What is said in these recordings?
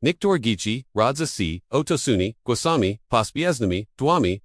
Niktor gichi, rodziny, otosuni, głosami, pospiesnymi, dłami,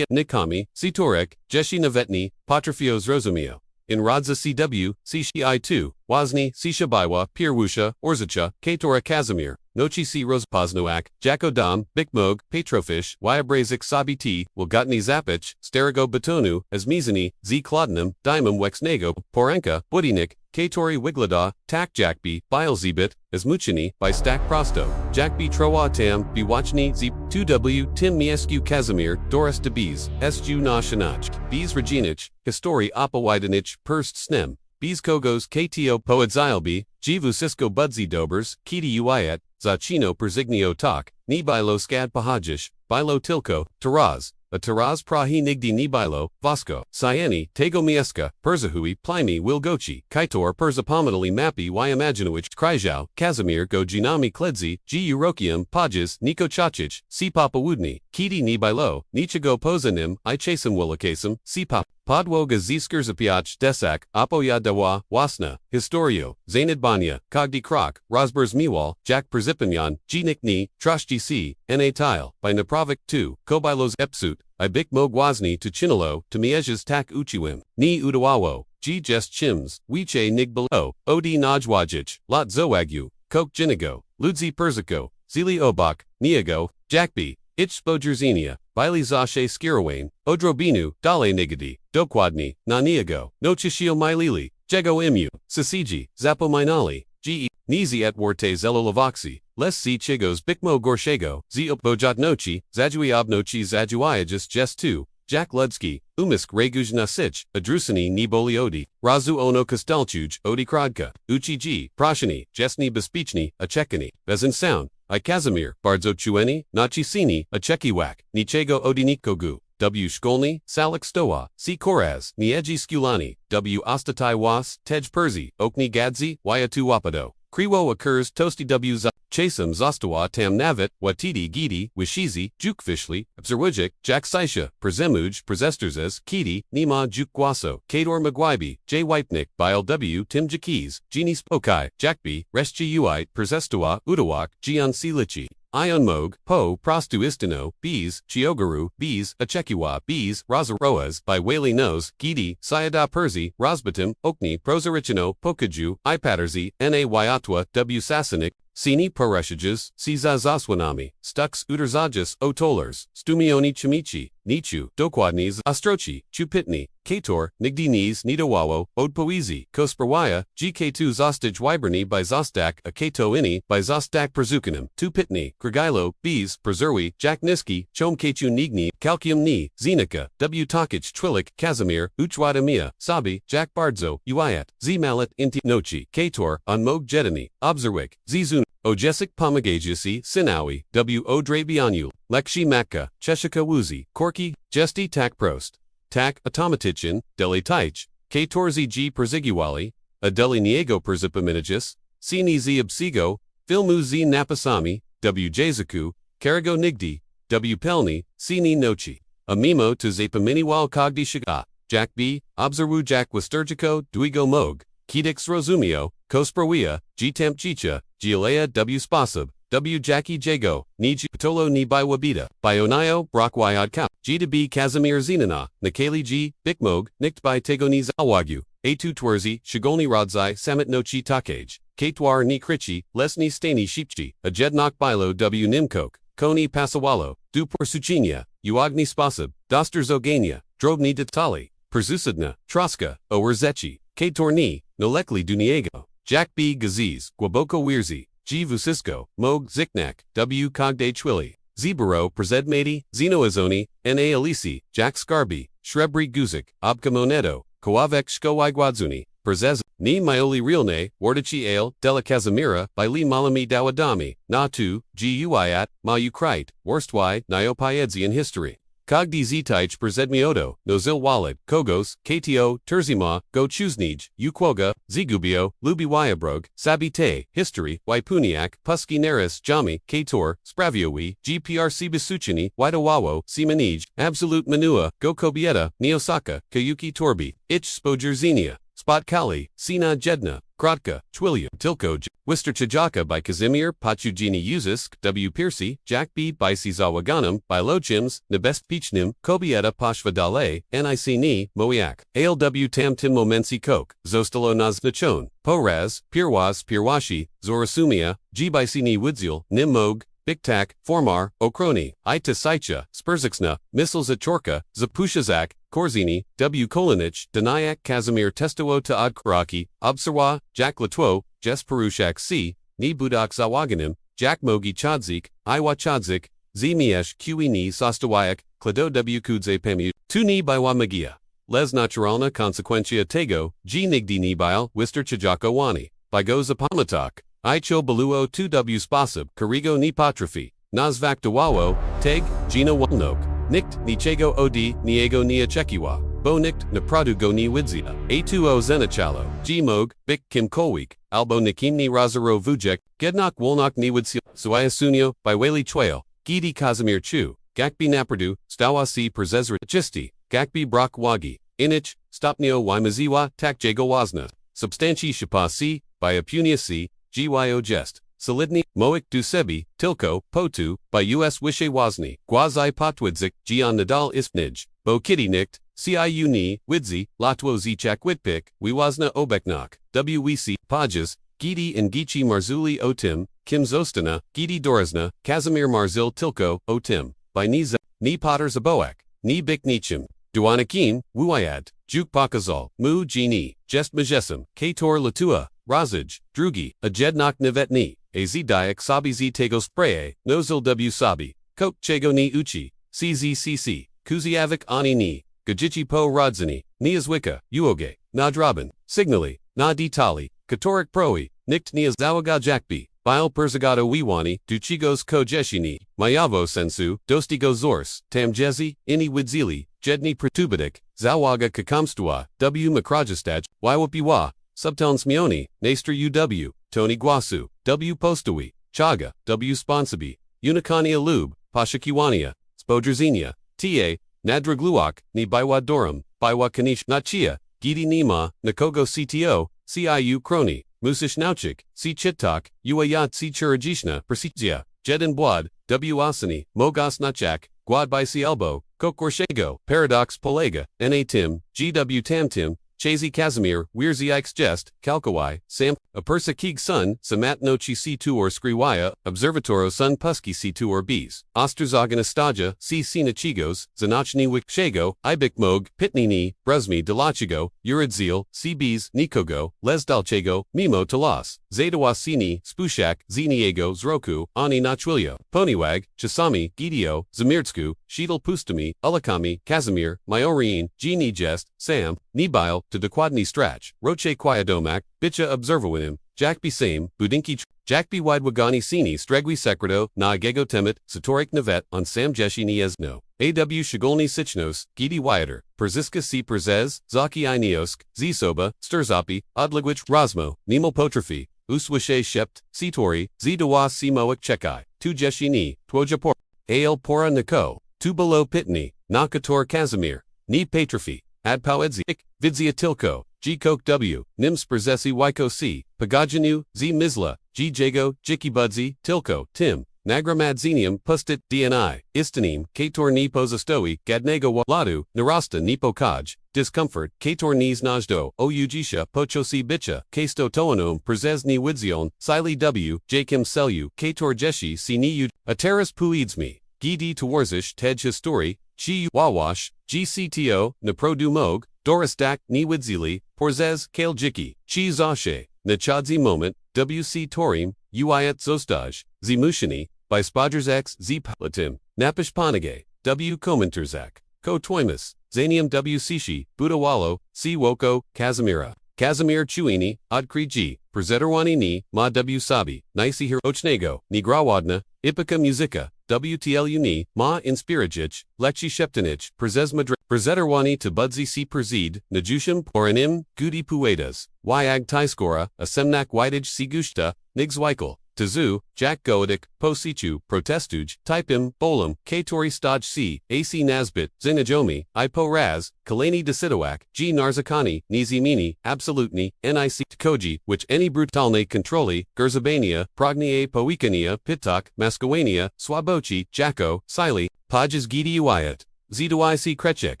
nikami, sitorek, jeshi navetni, potrafią zrozumieć. In rodziny CCI2, wozni, Sishabiwa, Pirwusha, Orzacha, Katora Kazimir, Nochi si Rozpoznoak, Jakodam, Bikmog, Petrofish, Wyabrazik Sabiti, Wilgotni Zapich, Sterigo Batonu, Azmizani, Z Klodnum, Dimum Wexnego, Porenka, Budinik, Katori Wiglada, Tak Jakbi, Bilzebit, Azmuchini, by Stak Prosto, Jakbi Trowatam, Biwachni Z 2W, Tim Miescu Kazimir, Doris de Bees, Sju na Shanach, Bees Reginich, Histori Opawidenich, Perst Snem, Bees Kogos KTO Poedzilbi, Jivu Cisco Budzi Dobers, Kiti Uiat, Zacino Perzignio Tak, Nibilo Skad Pahajish, Bilo Tilko, Taraz, a Taraz Prahi Nigdi Nibilo, Vasco, Cyani, Tego Mieska, Perzahui, Plimi Wilgochi, Kaitor Perzapominali Mapi y Imaginowich, Kryjau, Kazimir Go Ginami Kledzi, G Urokium, Pajas, Niko Chachich, Si Papa Wudni, Kiti Nibilo, Nichigo Pozanim, I Chasem Willakasem, Si Papa. Podwoga Zskurzapiach Desak, Apoya Dawa, Wasna, Historio, Zainid Banya, Kogdi Krok, Rosbers Miwal, Jack Perzipanyan, Gnik Ni, Troshji C, Na Tile, by Napravik 2, Kobilos Epsut, I Bik Mogwazni to Chinalo, to Miejas Tak Uchiwim, Ni Udawawo, G Jest Chims, Wiche Nig Below, Od Najwajich, Lot Zoagu, Kok Jinigo, Ludzi Perzico, Zili Obak, Niago, Jackby, Ich Spojerzenia, Bili Zashe Skirawane, Odrobinu, Dale Nigadi, Dokwadni, Naniago, Nochishio Milili, Jego Imu, Sisiji, Zapo Minali, Ge, Nizi et Warte Zelolavoxi, Les Si Chigos Bikmo Gorshego, Zi Bojatnochi, Zajui Obnochi Zajuiagus Jest 2, Jack Ludsky, Umisk Reguj Nasich, Adrusani Niboliodi, Razu Ono Kostelchuj, Odi Krodka, Uchiji, Prashani, Jesni Bespichni, Achekani, Bezin Sound, I Kazimir, Bardzo Chueni, Nachisini, Achekiwak, Nichego Odinikogu, W. Shkolny, Salik Stoa, C. Koraz, Nieji Skulani, W. Ostatai Was, Tej Perzi, Okni Gadzi, Wayatu Wapado. Kriwo occurs Tosti W. Chasem Zostawa Tam Navit, Watiti Gidi, Wishizi, Jukfishli, Obserwujik, Jack Saisha, Perzemuj, Perzesterses, Kiti, Nima Jukwaso, Kador Magwibi, J. Wipnik, Bile W. Tim Jakiz, Genie Spokai, Jackby, Reshchi Uite, Perzestoa, Udawak, Gian Silichi. Ion Mog, Po, Prostu Istino, Bees, Chiogaru, Bees, Achekiwa, Bees, Razaroas, by Whaley Nose, Gidi, Sayada Perzi, Rosbatim, Okni, Prosarichino, Pokaju, Ipaterzi, Na Wyatwa, W. Sasinik, Sini Poreshijas, Siza Zaswanami, Stux Uterzajas, Otolers, Stumioni Chimichi, Nichu, Dokwadnis, Ostrochi, Chupitni, Kator, Nigdinis Nidawawo, Odpoezi, Kosperwaya, GK2 Zostaj Wyberni by Zostak, Akato Ini, by Zostak Perzukanim, Tupitni, Krigilo, Bees, Preserwi, Jack Niski, Chomkechu Nigni, Calcium Ni, Zenica, W. Takich Twilik, Kazimir, Uchwadamia, Sabi, Jack Bardzo, Uiat, Z. Malit, Inti, Nochi, Kator, Unmog Jedani, Obserwik, Zizun, Ojesic Pomagajisi, Sinawi, W. Odrabianul, Lekshi Makka, Cheshika Wuzi, Korki, Jesti Tak Prost. Tak, Automatichin, Deli Taich, Katorzi G. Perziguali, Adeli Niego Perzipaminagis, Sini Z. Obsigo, Filmu Z. Napasami, W. Jazaku, Karago Nigdi, W. Pelni, Sini Nochi. Amimo to Zapaminiwal Kogdi Shiga, Jack B. Obserwu Jack Wasturgico, Duigo Mog, Kedix Rozumio, Kosperwia, G. Tamchicha, Gialea W. Spasab, W. Jackie Jago, Niji Patolo Ni by Wabita, by Onayo, Brockwyod Kap, G to B. Kazimir Zinana, Nikali G. Bikmog, Nikt by Tegoniz Alwagu, A2 Twerzi, Shigolni Rodzai, Samit Nochi Takage, Katwar Ni Krichi, Lesni Stani Shipchi, Ajednok Bilo W. Nimkok, Koni Pasawalo, Dupor Suchinia, Uagni Spasab, Doster Zogania, Drobni Detali, Perzusadna, Troska, Owerzechi, Katorni, Nolekli Duniego, Jack B. Gaziz, Gwaboko Wirzi, G. Vucisco, Mog Ziknak, W. Kogde Chwili, Zibaro Prezedmati, Zenoazoni, N.A. Alisi, Jack Scarby, Shrebri Guzik, Abka Monedo, Koavek Shkoigwadzuni, Prezez, Ni Maioli Realne, Wardachi Ale, Dela Kazimira, by Li Malami Dawadami, Natu, G. Uiat, Ma Ukraite, Worstwy, Niopaedzi in History. Kogdi Zitaich Prezedmiodo, Nozil Walid, Kogos, KTO, Terzima, Go Chuznij, Ukwoga, Zigubio, Lubi Wyabrog, Sabite, History, Waipuniak, Puski Neris, Jami, Kator, Spraviowi, GPRC Bisuchini, Widawawo, Simanij, Absolute Manua, Go Kobieta, Neosaka, Kayuki Torbi, Ich Spojerzenia, Spot Kali, Sina Jedna, Krotka, Twilya, Tilkoj, Wisterchijaka by Kazimir Pachugini Uzisk W. Piercy, Jack B. by Zawaganam, by Lochims, Nebestpichnim, Kobieta Pashvadale, Nic Ni, Moiak, ALW Tam Tim Momensi Kok, Zostalo Naznachon, Poraz, Pirwas Pirwashi, Zorasumia, G. by Ni Wudzil, Nim Mog, Biktak, Formar, Okroni, Ita Saicha, Spurzixna, Missiles at Chorka, Zapushazak, Korzini, W. Kolinich, Danayak Kazimir Testowo to Odkraki, Obserwa, Jack Latwo, Jes Perushak C, Ni Budak Zawaganim, Jack Mogi Chadzik, Iwa Chadzik, Zemiesh Qe Ni Sostawayak, Klado W. Kudze Pemu, Tu Ni Biwa Magia, Les Naturalna Consequentia Tego, G. Nigdi Ni Bile, Wister Chijako Wani, by Goza Pamatak, Icho Baluo 2W Spasib, Karigo Ni Patrophy, Nazvak Dawawo, Teg, Gina Walnok, Nikt, Nichego Od, Niego Nieoczekiwa, Bo Nikt, Napradu Go Ni Widzia, A2O Zenachalo, G Mog, Bik Kim Kolwik, Albo Nikim Ni Razaro Vujek, Gednok Wolnok Ni Widzia, Suayasunyo, by Whaley Chwail, Gidi Kazimir Chu, Gakbi Napradu, Stawasi Przezra Chisti, Gakbi Brak Wagi, Inich, Stopnio Wymaziwa, Tak Jago Wazna, Substanti Shapasi, by Apunia C, GYO Jest, Solidny, Moik Dusebi, Tilko, Potu, by US Wishe Wazni, Gwazi Potwidzik, Gian Nadal Isfnij, Bo Kitty Nikt, CIU Ni, Widzi, Latwo Zichak Witpik, Wiwazna Obeknok, WWC, Pajas, Gidi and Gichi Marzuli Otim, Kim Zostana, Gidi Dorazna, Kazimir Marzil Tilko, Otim, by Niza, Ni Potter Zaboak, Ni Bik Nichim, Duanakim, Wuayad, Juk Pakazal, Mu Gini, Jest Majesem, Kator Latua, Razaj, Drugi, Ajednok Nivetni, Az Dayak Sabi Z Tego Spraye, Nozil W Sabi, Kok Chego Ni Uchi, CZCC, Kuziavik Ani Ni, Gajichi Po Rodziny, Niazwika, Uoge, Nadraban, Signali, Na Ditali, Katorik Proi, Nikt Nia Zawaga Jakbi, Bile Perzagado Wiwani, Duchigos Ko Jeshini, Mayavo Sensu, Dostigo Zors, Tamjezi, Ini Widzili, Jedni Pretubadik, Zawaga Kakamstua, W Makrajastach, Waiwapiwa, Subtown Smioni, Nastra UW, Tony Guasu, W Postawi, Chaga, W Sponsabi, Unikania Lub, Pashakiwania, Spodrzinia, Ta, Nadragluak, Ni Baiwa Dorum, Baiwa Kanish Nachia, Gidi Nima, Nakogo CTO, CIU Kroni, Musish Nauchik, C Chitak, Uayat C Churajishna, Persizia, Jedin Blad, W Asani, Mogas Nachak, Guad by C Elbow, Kokorshego, Paradox Polega, Na Tim, GW Tamtim, Chazy Kazimir, Wierzy Ix Jest, Kalkawai, Sam, Apersa Keeg Sun, Samat Nochi C2 or Skriwaya, Observatoro Sun Pusky C2 or Bs, Osterzagan Estaja, C Sina Chigos, Zanachni Wik Shago, Ibik Mog, Pitnini, Brusmi Delachigo, Uridzil, CBs, Nikogo, Les Dalchego, Mimo Talas, Zadawasini, Spushak, Ziniego, Zroku, Ani Nachwilio, Poniwag, Chisami, Gidio, Zamirtsku, Sheetal Pustami, Ulakami, Kazimir, Mayorine, Gini Jest, Sam, Nibile, to Dekwadni Strach, Roche Quiadomak, Bicha Observawim, Jackby Same, Budinki, Jackby Widewagani Sini Stregwi Secreto, Na Gego Temet, Satorik Navet, on Sam Jeshi Niezno, AW Shigolni Sichnos, Gidi Wyatter, Perziska C Perzez, Zaki Iniosk, Zisoba, Sturzapi, Odligwich, Rosmo, Nemo Potrophy, Uswishe Shept, Sitori, Zidawa Simoik Chekai, Tu Jeshi Ni, Twojapor, Ael Pora Nako, Tu Below Pitni, Nakator Kazimir, Ni Patrophy, Adpowedzik, Vidzia Tilko, G Coke W, Nims Perzesi Wyko C, Pagajanu, Z Mizla, G Jago, Jiki Budzi, Tilko, Tim, Nagramadzenium, Pustit, DNI, Istanim, Kator Ni Pozastowi, Gadnego Ladu, Narasta Nipo Kaj, Discomfort, Kator Nis Najdo, Oujisha, Pochosi Bicha, Kasto Toanom, Perzez Ni Widzion, Sili W, Jakim Selu, Kator Jeshi, Siniu, Ateras Puidsmi, Gidi Tawarzish, Tej Histori, Chi Wawash, GCTO, Naprodu Mog, Doris Dak, Ni Widzili, Porzez, Kale Jiki, Chi Zashe, Nachadzi Moment, WC Torim, Uiat Zostaj, Zimushini, by Spodgers X, Z Palatim, Napish Panage, W Komenterzak, Ko Toimus, Zanium W Sishi, Budawalo, C Woko, Kazimira, Kazimir Chuini, Odkrył G, Perzeterwani Ni, Ma W Sabi, Nisihir Ochnego, Nigrawadna, Ipika Muzika, WTLU Ni, Ma Inspirajich, Lekshi Sheptanich, Perzez Madrid, Perzeterwani to Budzi C Perzid, Najushim, Oranim, Gudi Puedas, Yag Taiskora, Asemnak Widage C Gushta, Nigs Weikel, Tazu, Jack Goedik, Posichu, Protestuj, Typim, Bolam, Katori Stoj C, AC Nazbit, Zinajomi, Ipo Raz, Kalani Desidowak, G Narzakani, Nizimini, Absolutni, Nic, Tkoji, which any brutalne controli, Gerzabania, Prognie Poikania, Pitak, Maskawania, Swabochi, Jacko, Sili, Pages Gidi Uayat, Zduic Krechek,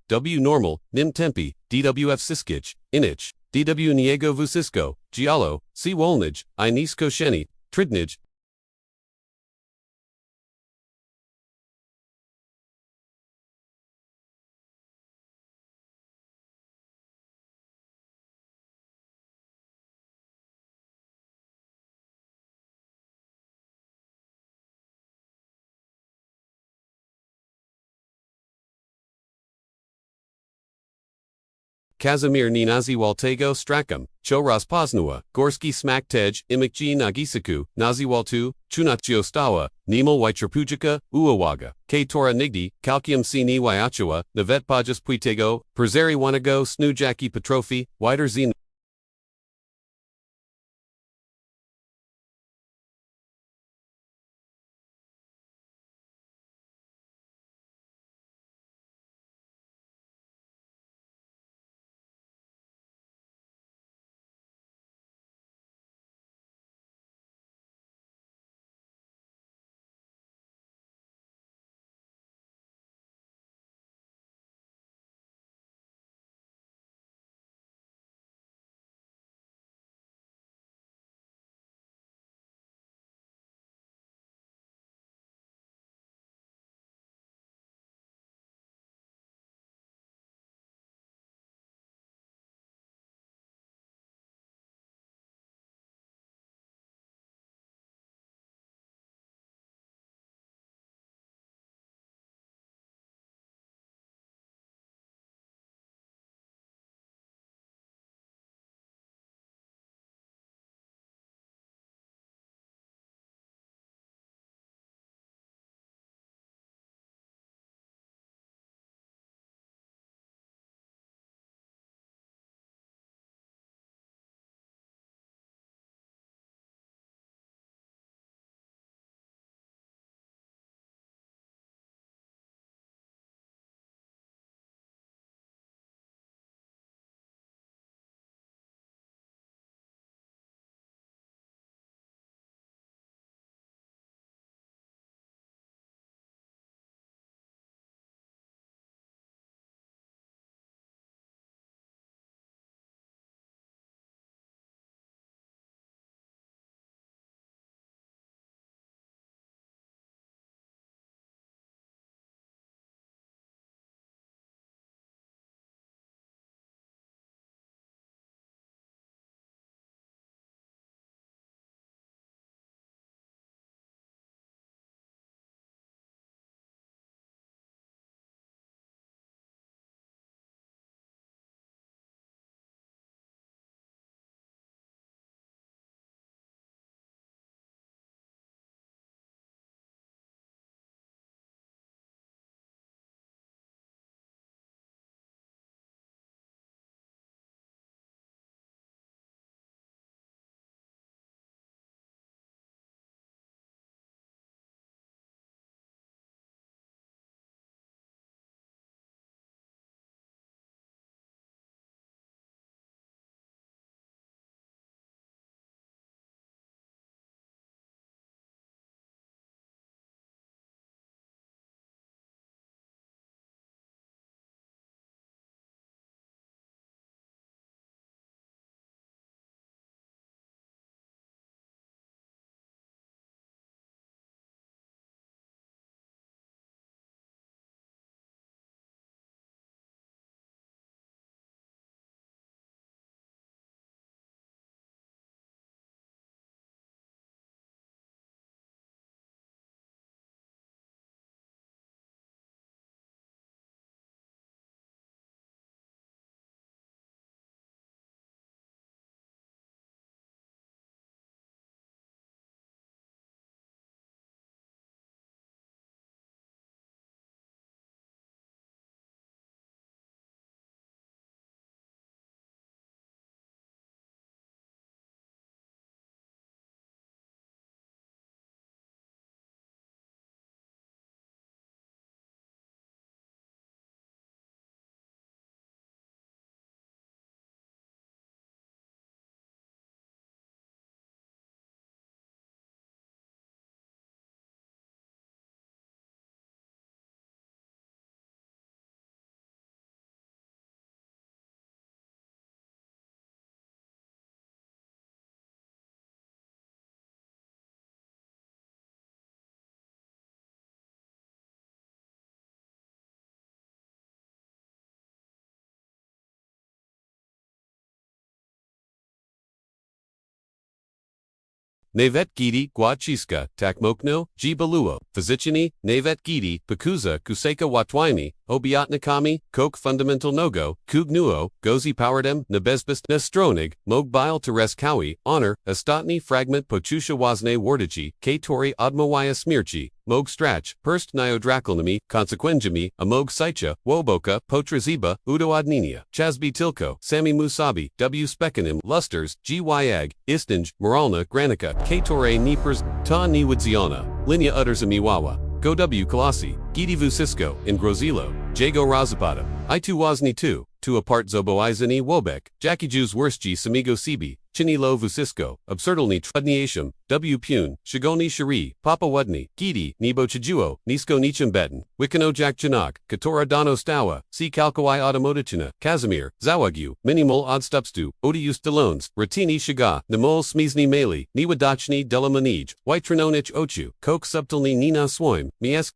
W Normal, Nim Tempi, DWF Siskich, Inich, DW Niego Vusisko, Giallo, C Wolnij, Inisko Sheni, Tridnij, Kazimir Ninazi Waltego Strakam, Choras Poznua, Gorski Smaktej, Imikji Nagisaku, Naziwaltu, Chunatjio Stawa, Nimal Wytrapujika, Uawaga, K Tora Nigdi, Kalkium Sini Wyachawa, Navetpajas Puitego, Perzeri Wanago, Snujaki Petrofi, Wider Zin. Nawet gidi guachiska takmokno, jibaluo, physiciani, nawet gidi, pakuza kuseka watwaimi, obiatnikami, koke fundamental nogo, kugnuo, gozi powerdem, nebezbist nestronig, mogbile teres kawi, honor, estatni fragment pochusha wazne wardici, katori odmowaya smirchi, mog strach, perst niodrakolnami, consequenjami, amog saicha, woboka, potraziba, udoadninia, chasbi tilko, sami musabi, w spekanim, lusters, gyag, istinj, moralna, granica, katore nipers, ta niwidziana, linea uderzamiwawa. Go w Kolasi, Gidi Vucisco, in Grozilo, Jago Razapada, I tu wazni tu apart zoboizani wobek, Jackie Jews worstji samigo sibi, Chinilo Vucisco, absurdalni trudniatium, W pun, Shigoni shari, Papa wudni, Gidi, Nebo chijuo, Nisko nichimbetan, Wikano jak janak, Katora dano stawa, Si kalkawai automotichina, Kazimir, Zawagyu, Minimol odstupstu, Odius delones, Ratini shiga, Nimol smizni meli, Niwadachni delamanij, Whitranonich ochu, Kok subtilni nina swoim, Mies.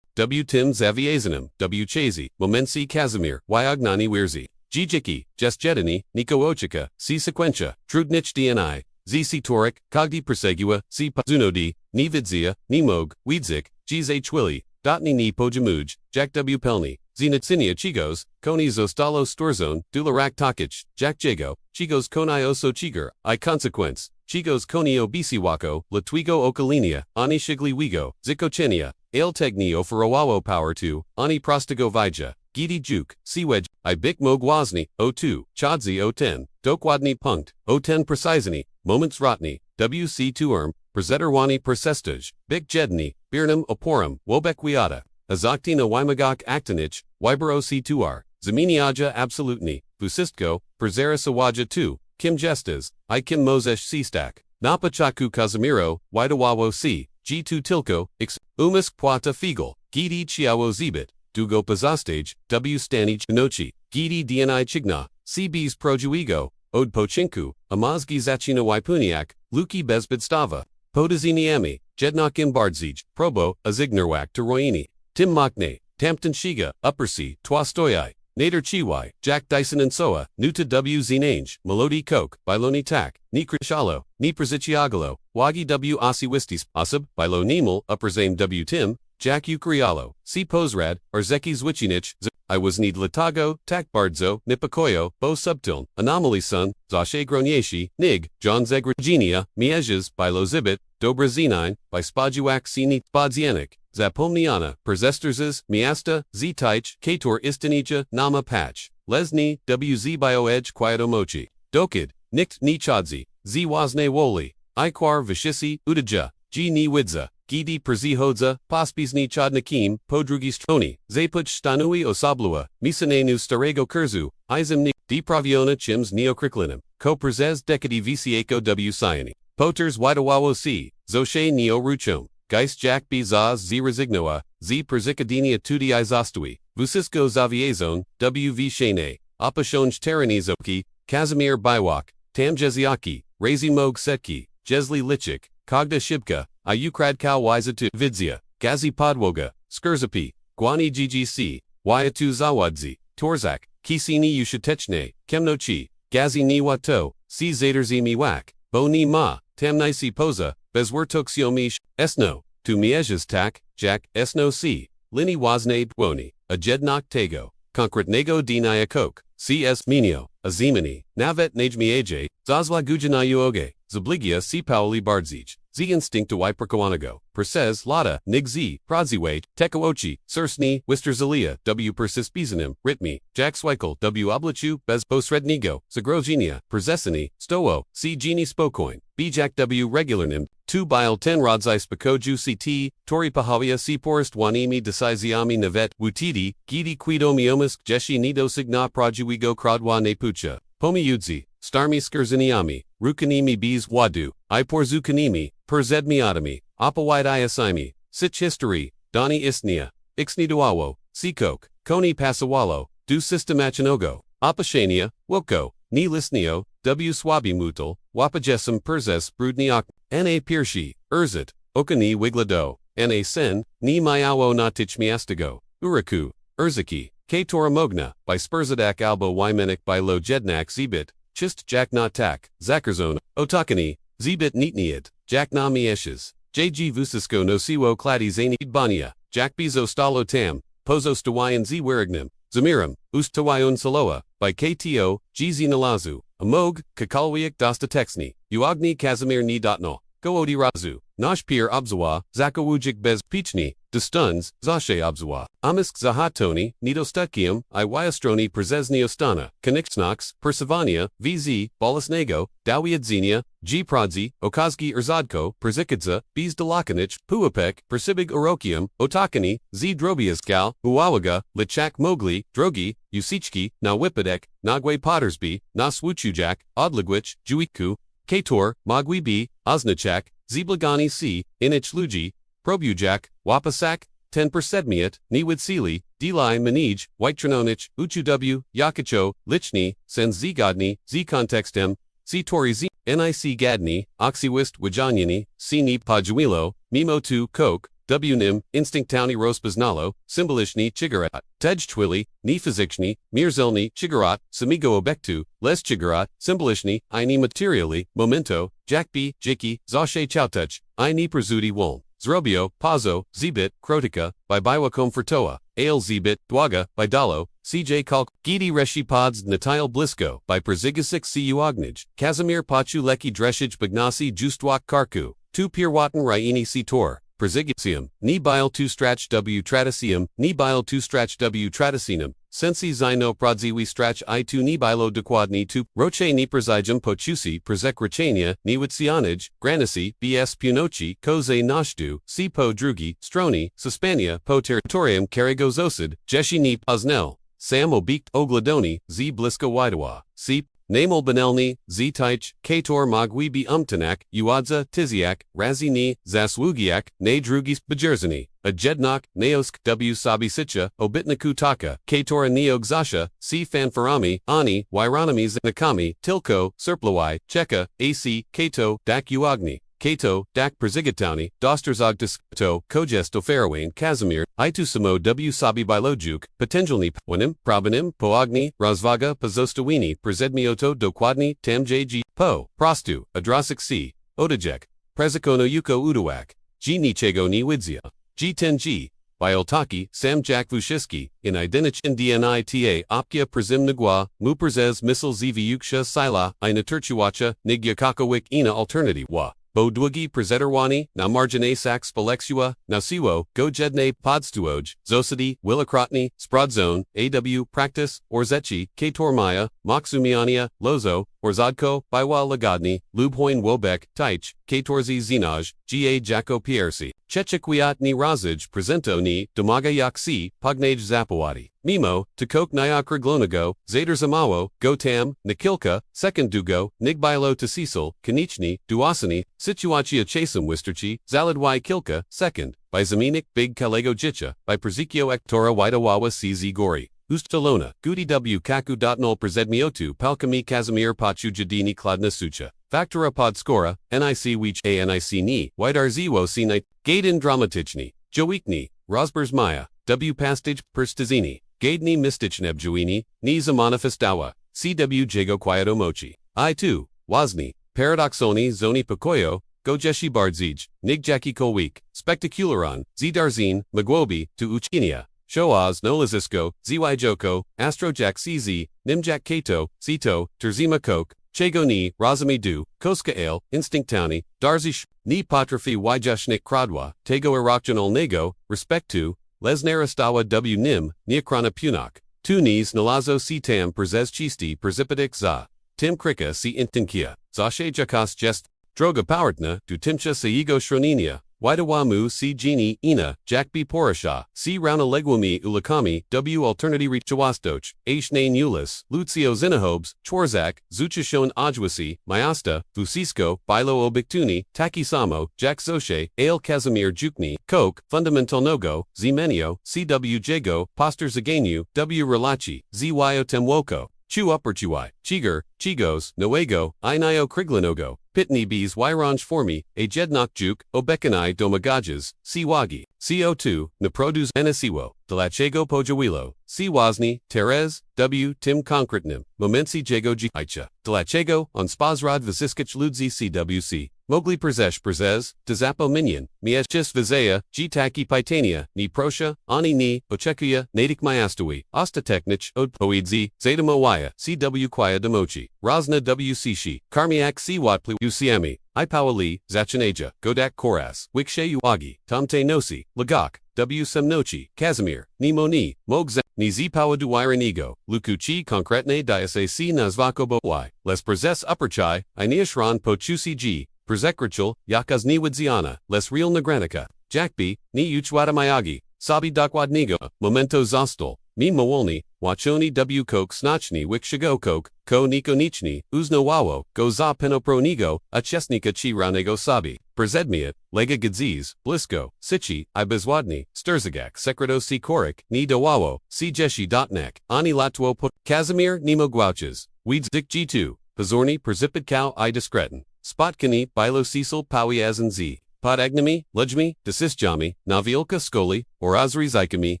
W Tim Zaviazanim, W Chazy, Momensi Kazimir, Wyognani Wirzi, Jijiki, Jesjedini, Niko Ochika, C Sequentia, Trudnich DNI, ZC Torik, Kogdi Persegua, C Pazunodi, Nividzia, Nimog, Weedzik, Gz Chwili, Dotni Ni Pojamuj, Jack W Pelni, Zenitsinia Chigos, Koni Zostalo Storzone, Dularak Takich, Jack Jago, Chigos Konai Oso Chigar, I Consequence, Chigos Konio Bisiwako, Latwigo Okalinia, Ani Shigli Wigo, Zikochenia, Ale Tegni Ofarawawo Power 2, Ani Prostigo Vija, Gidi Juk, Siwej, I Bik Mogwazni, O2, Chodzi O10, Dokwadni Punkt, O10 Precisani, Moments Rotni, WC Tuerm, Prezeterwani Persestaj, Bik Jedni, Birnam Oporum, Wobek Wiata, Azaktina Wymagok Actinich, Wybero C2R, Zaminiaja Absolutni, Busistko, Prezera Sawaja 2, Kim Gestas, I Kim Mozesh C-Stack, Napachaku Kazimiro, Widawawo C, G2 Tilko, X, Umisk Pwata Figal, Gidi Chiawo Zibit, Dugo Pazastage, W Stanich Nochi, Gidi DNI Chigna, CB's Projuigo, Od Pochinku, Amazgi Zachina Wypuniak, Luki Bezbidstava, Podaziniami, Jednakim Bardzij, Probo, Azignerwak Teroini, Tim Makne, Tampton Shiga, Upper C, Twastoyai, Nader Chiwai, Jack Dyson and Soa, Nuta W Zinange, Melody Coke, Biloni Tak, Nikrishalo, Niprazichiagalo, Wagi W Asiwistis, Asab, Bilo Nimal, Upper Zame W Tim, Jack Ukrialo, C Posrad, Arzeki Zwichinich, I was need Latago, Tak Bardzo, Nipakoyo, Bo Subtiln, Anomaly Sun, Zashe Gronyeshi, Nig, John Zegragenia, Mieges, Bilo Zibit, Dobra Zinine, by Spajuak Sini, Spadzianik, Zapomniana, Perzesterses, Miasta, Z-Taich, Kator Istinija, Nama Patch, Lesni, WZ Bioedge Quietomochi, Dokid, Nikt Ni Chodzi, Z Wazne Woli, Iquar Vishisi, Udaja, G Ni Widza, Gidi Perzihodza, Paspis Chodnakim, Podrugi Stroni, Zapuch Stanui Osablua, Misanenu Starego Kurzu, Izim Ni, Depraviona Chims Neocriclinum, Ko Perzez Decadi Viciaco W Siani, Poters Widawawo C, Zoshe Neo Ruchom, Geist Jack B Zaz Z Resignoa, Z Perzicadinia Tudi Izostui, Vucisco Zaviazone, W V Shane, Apashonj Teranizoki, Kazimir Biwak, Tam Jeziaki, Razi Mog Setki, Jesli Lichik, Kogda Shibka, Ayukrad Kal Wizatu Vidzia, Gazi Podwoga, Skurzapi, Guani GGC, Wyatu Zawadzi, Torzak, Kisini Yushatechne, Kemnochi, Gazi Ni Wato, Si Zaderzi Miwak, Bo Ni Ma, Tamnisi Poza, Bezwertoksiomish, Esno, Tu Miejas Tak, Jack, Esno C, Lini Wazne Dwoni, Ajednok Tego, Konkret Nego Dinaya Kok, CS Minio, Azimani, Navet Najmieje, Zazla Gujanayuoge, Zabligia C Pauli Bardzij, Z Instinct to Wiperkoanago, Perses Lada, Nig Z, Pradziwe, Tekoochi, Sursni, Wisterzalia, W Persispizanim, Ritmi, Jack Swikel, W Oblachu, Bez Posrednigo, Zagrogenia, Persesini, Stowo, C Genie Spocoin, B Jack W Regularnim, Tu bile ten rodzys pakoju ct, tori pahawia si porist wanimi decisiami navet, wutidi, gidi quido miomisk jeshi nido signa prajuigo kradwa nepucha, pomi yudzi, starmi skurziniami, rukanimi bees wadu, I porzukanimi, perzedmiotami, apawide iasimi, sich history, dani istnia, ixniduawo, sikok, koni pasawalo, du systemachinogo, apashania, woko, ni lisnio, w swabi mutal, wapajesum perzes brudniok, na pirshi, erzit, okani wiglado, na sen, ni mayawo natichmiastigo, uraku, erzaki, k toramogna, by spurzadak albo wymenik by lo jednak zebit, chist jack tak, zakerzone, otakani, zebit nitniit, jack na mieshes, jg vusisko no siwo kladi zani bania, jack bizo stalo tam, pozo stawayan z wirignim, zamiram, ustawayon saloa, by kto, gz nalazu, amog, kakalwiak dostatexni, uagni kazimir ni dotno, goodi razu, nashpir obzawa, zakawujik bez pichni, destuns, zashe obzawa, amisk zahatoni, nidostutkium, I wyastroni przezny ostana, kaniksnox, persevania, vz, bolisnego, dawiadzenia, g prodzi, okazgi erzadko, przikadza, bez delakanich, puapek, persibig orokium, otakani, z drobiaskal, uawaga, lichak mogli, drogi, usichki, na wipedek, nagwe pottersby, na swuchujak, odligwich, juiku, Kator, Magwi B, Oznachak, Ziblagani C, Inich Luji, Probujak, Wapasak, 10% Niwidsili, Deli Manij, Whitetrononich, Uchu W, Yakacho, Lichni, Sen Zigodni, Z Contextem, C Tori Z, Nic Gadni, Oxywist Wajanyani, C Ni Pajuilo, Mimo 2 Coke, W Nim, Instinctowni Rospaznalo, Symbolishni Chigarat, Tej Twili, Ni Physicni, Mirzelni, Chigarat, Samigo Obektu, Les Chigarat, Symbolishni, I Ni Materiali, Momento, Jack B, Jiki, Zashe Chautuch, I Ni Prezudi Wolm, Zrobio, Pazo, Zebit, Krotika, by Biwakom Fertoa, Ale Zebit, Dwaga, by Dalo, CJ Kalk, Gidi Reshi Pods Natile Blisko, by Perzigasik Cu Ognij, Kazimir Pachu Leki Dreshij Bagnasi Justwak Karku, Tu Pirwatan Raini Sitor. Przygasium, ni bile tu strach w tradicium, ni bile tu strach w tradicinum, sensi zino prodziwi strach I tu ni bilo dokładni tu, roche ni przezijem pochusi przekroczenia, ni wicjanij, granisi, bs punoci, koze nashtu, si po drugi, stroni, suspania, po territorium karigo zosid, jeshi ni poznel, sam obikt ogladoni, z blisko widawa, si Namel Benelni, Zitich, Kator Magwibi Umtanak, Uadza, Tiziak, Razini, Zaswugiak, Ne Drugis, Bajerzani, Ajednok, Naosk, W Sabisicha, Obitnaku Taka, Katora Neogzasha, C Fanfarami, Ani, Wairanamis, Nakami, Tilko, Serplawai, Cheka, AC, Kato, Dak Uagni. Kato, Dak Przygotowny, Dosterzogtis, To, Kojesto Farawain, Kazimir, Itusimo W Sabi Bilojuk, Potenjalni Pwanim, Probanim, Poagni, Razvaga, Pazostawini, Przedmioto Dokładni, Tam JG, Po, Prostu, Adrasik C, Odajek, Prezikono Yuko Uduak, G Nichego Ni Widzia, G10G, Bioltaki, Sam Jack Vushiski, in Idenich Ndnita Opkia Przimnagwa, Mu Przez Missile Zviuksha Sila, Inaturchuacha, Nigyakakowik Ina Alternati Wa. Bo dwugi prezederwani, na margine sax spolexua, na siwo, go jedne podstuoj, zosidi, willakrotni, sprodzone, aw, practice, orzechi, katormaya, moxumiania, lozo, orzadko, biwa lagodni, lubhoin wobek, taich, katorzi zinaj, ga jako piersi, chechikwiat ni razij, presento ni, domagayak si, pognaj zapawati. Mimo, Takok Nyakra Glonago, Zader Zamawo, Gotam, Nikilka, Second Dugo, Nigbilo to Cecil, Kanichni, Duasani, Situatia Chasum Wisterchi, Zaladwai Kilka, Second, by Zaminik, Big Kalego Jicha, by Prezikio Ektora Widawawa CZ Gori, Ustalona, Gudi W Kaku Dotnol Prezedmiotu, Palkami Kazimir Pachu Jadini Kladna Sucha, Factora Podskora, Nic Wich A Nic Ni, Widar Ziwo Sinite, Gaiden Dramatyczne, Joikni, Rosbers Maya, W Pastage, Perstazini. Gaidni Mistichnebjuini, ni Zamanifestawa, CW Jago Quieto Mochi. I2, Wazni, Paradoxoni Zoni Pokoyo, Gojeshi Bardzij, Nigjaki Kolwik, Spectacularon, Zidarzin, Magwobi, to Uchinia, Shoaz Nolazisko, Zy Joko, Astrojak CZ, Nimjak Kato, Sito, Terzima Coke, Chegoni, Razami Du, Koska Ale, Instinctowni, Darzish, Ni Patrafi Wajashnik Kradwa, Tego Irakjanol Nego, Respect to, Lesnarastawa W Nim, Neokrana Punak, Tunis Nalazo C Tam Przez Chisti Przipidik Za, Tim Krika C Intinkia, Zashe Jakas Jest, droga powertna, du timcha saigo shroninia, Widawamu si genie ina, jakbi porasha, si rauna legwami ulakami, w alternati chawastoch, aish ulis, lutzio zinahobes, chwarzak, zuchashon ajwasi, myasta, fusisko, bilo obiktuni, takisamo, jak soshe, ale kazimir jukni, coke, fundamental nogo, zmenio, cw jago, poster zaganu, w relachi, zyo temwoko. Chu upperchuai, chigar, chigos, noego, inayo kriglanogo, pitni bees wyranj formi, a jednok juk, obekanai domagajas, siwagi, co2, naproduz enasiwo, delachego pojawilo, siwazni, terez, w tim concretnim, momensi jago jicha, delachego, on spazrad visiskich ludzi cwc. Mogli przez, dezapo minion, mieszczis vizea, gitaki pitania, ni prosha, ani ni, oczekuja, nadik miastawi, ostatechnich, od poidzi, zeta moaya, cw kwaya demochi, razna wcshi, karmiak siwatpli uciemi, ipawali, zacinaja, godak koras, wikshe uagi, tamte nosi, lagak, w semnochi, kazimir, ni moni, mogza, ni zipawa duiranigo, lukuchi konkretne diase si nazvakobo y, les przez upperchai, iniashran pochusi g, Przekrychal, yakas ni widziana, les real nagranica, jakbi, ni uchwada mayagi, sabi dokładnigo, momento zostal, mi mawolni, wachoni w kok snachni wikshigo kok, ko niko nichni, uzno wawo, go za penopronigo, a chesnika chi ranego sabi, przedmiat, lega gadziz, blisko, sichi, I bezwadni, sturzagak sekreto si korik, ni dawawo, si jeshi dotnak, ani latwo put, Kazimir nimo gwauches, weeds dik g2, pozorni przipid cow I discretin. Spotkani, bilo Cecil Pawiazan z. Podagnami, Lujmi, Desisjami, Naviolka Skoli, Orazri Zikami,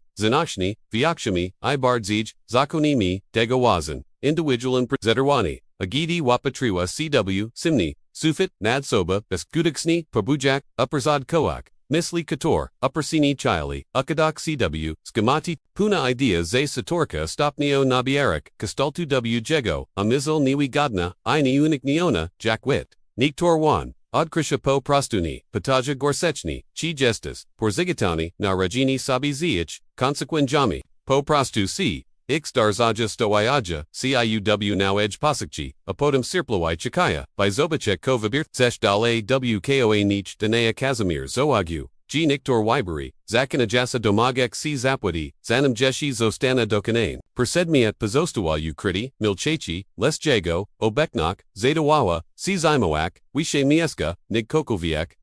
Zinakshni, Vyakshami, Ibardзij, Zakonimi, Degawazan, Individual and Zederwani, Agidi Wapatriwa CW, Simni, Sufit, Nadsoba, Beskudiksni, Pabujak, Upperzad Koak, Misli Kator, Uppersini Chili, Ukadak CW, Skamati, Puna Idea Zay Satorka Stopnio Nabierik, Kastaltu W Jego, Amizil Niwi Godna, Ini Unik Niona, Jackwit. Niktor 1, odkrył po prostuni, pataja gorsechni, chi gestas, porzigatani, na rodziny sabi ziyich, konsequenjami, po prostu si, x darzaja stoyaja, ciuw now edge pasakchi, apodem sirploi chikaya, by zobachek ko vibir, zesh dal wkoa nich danea kazimir zoagu, g niktor wiberi, zakanajasa domagek si zapwadi, zanam jeshi zostana dokanane, persedmiat pozostawa ukriti, milchechi, les jago, obeknok, zetawawa, si zimoak, wishe mieska, nig kokoviak,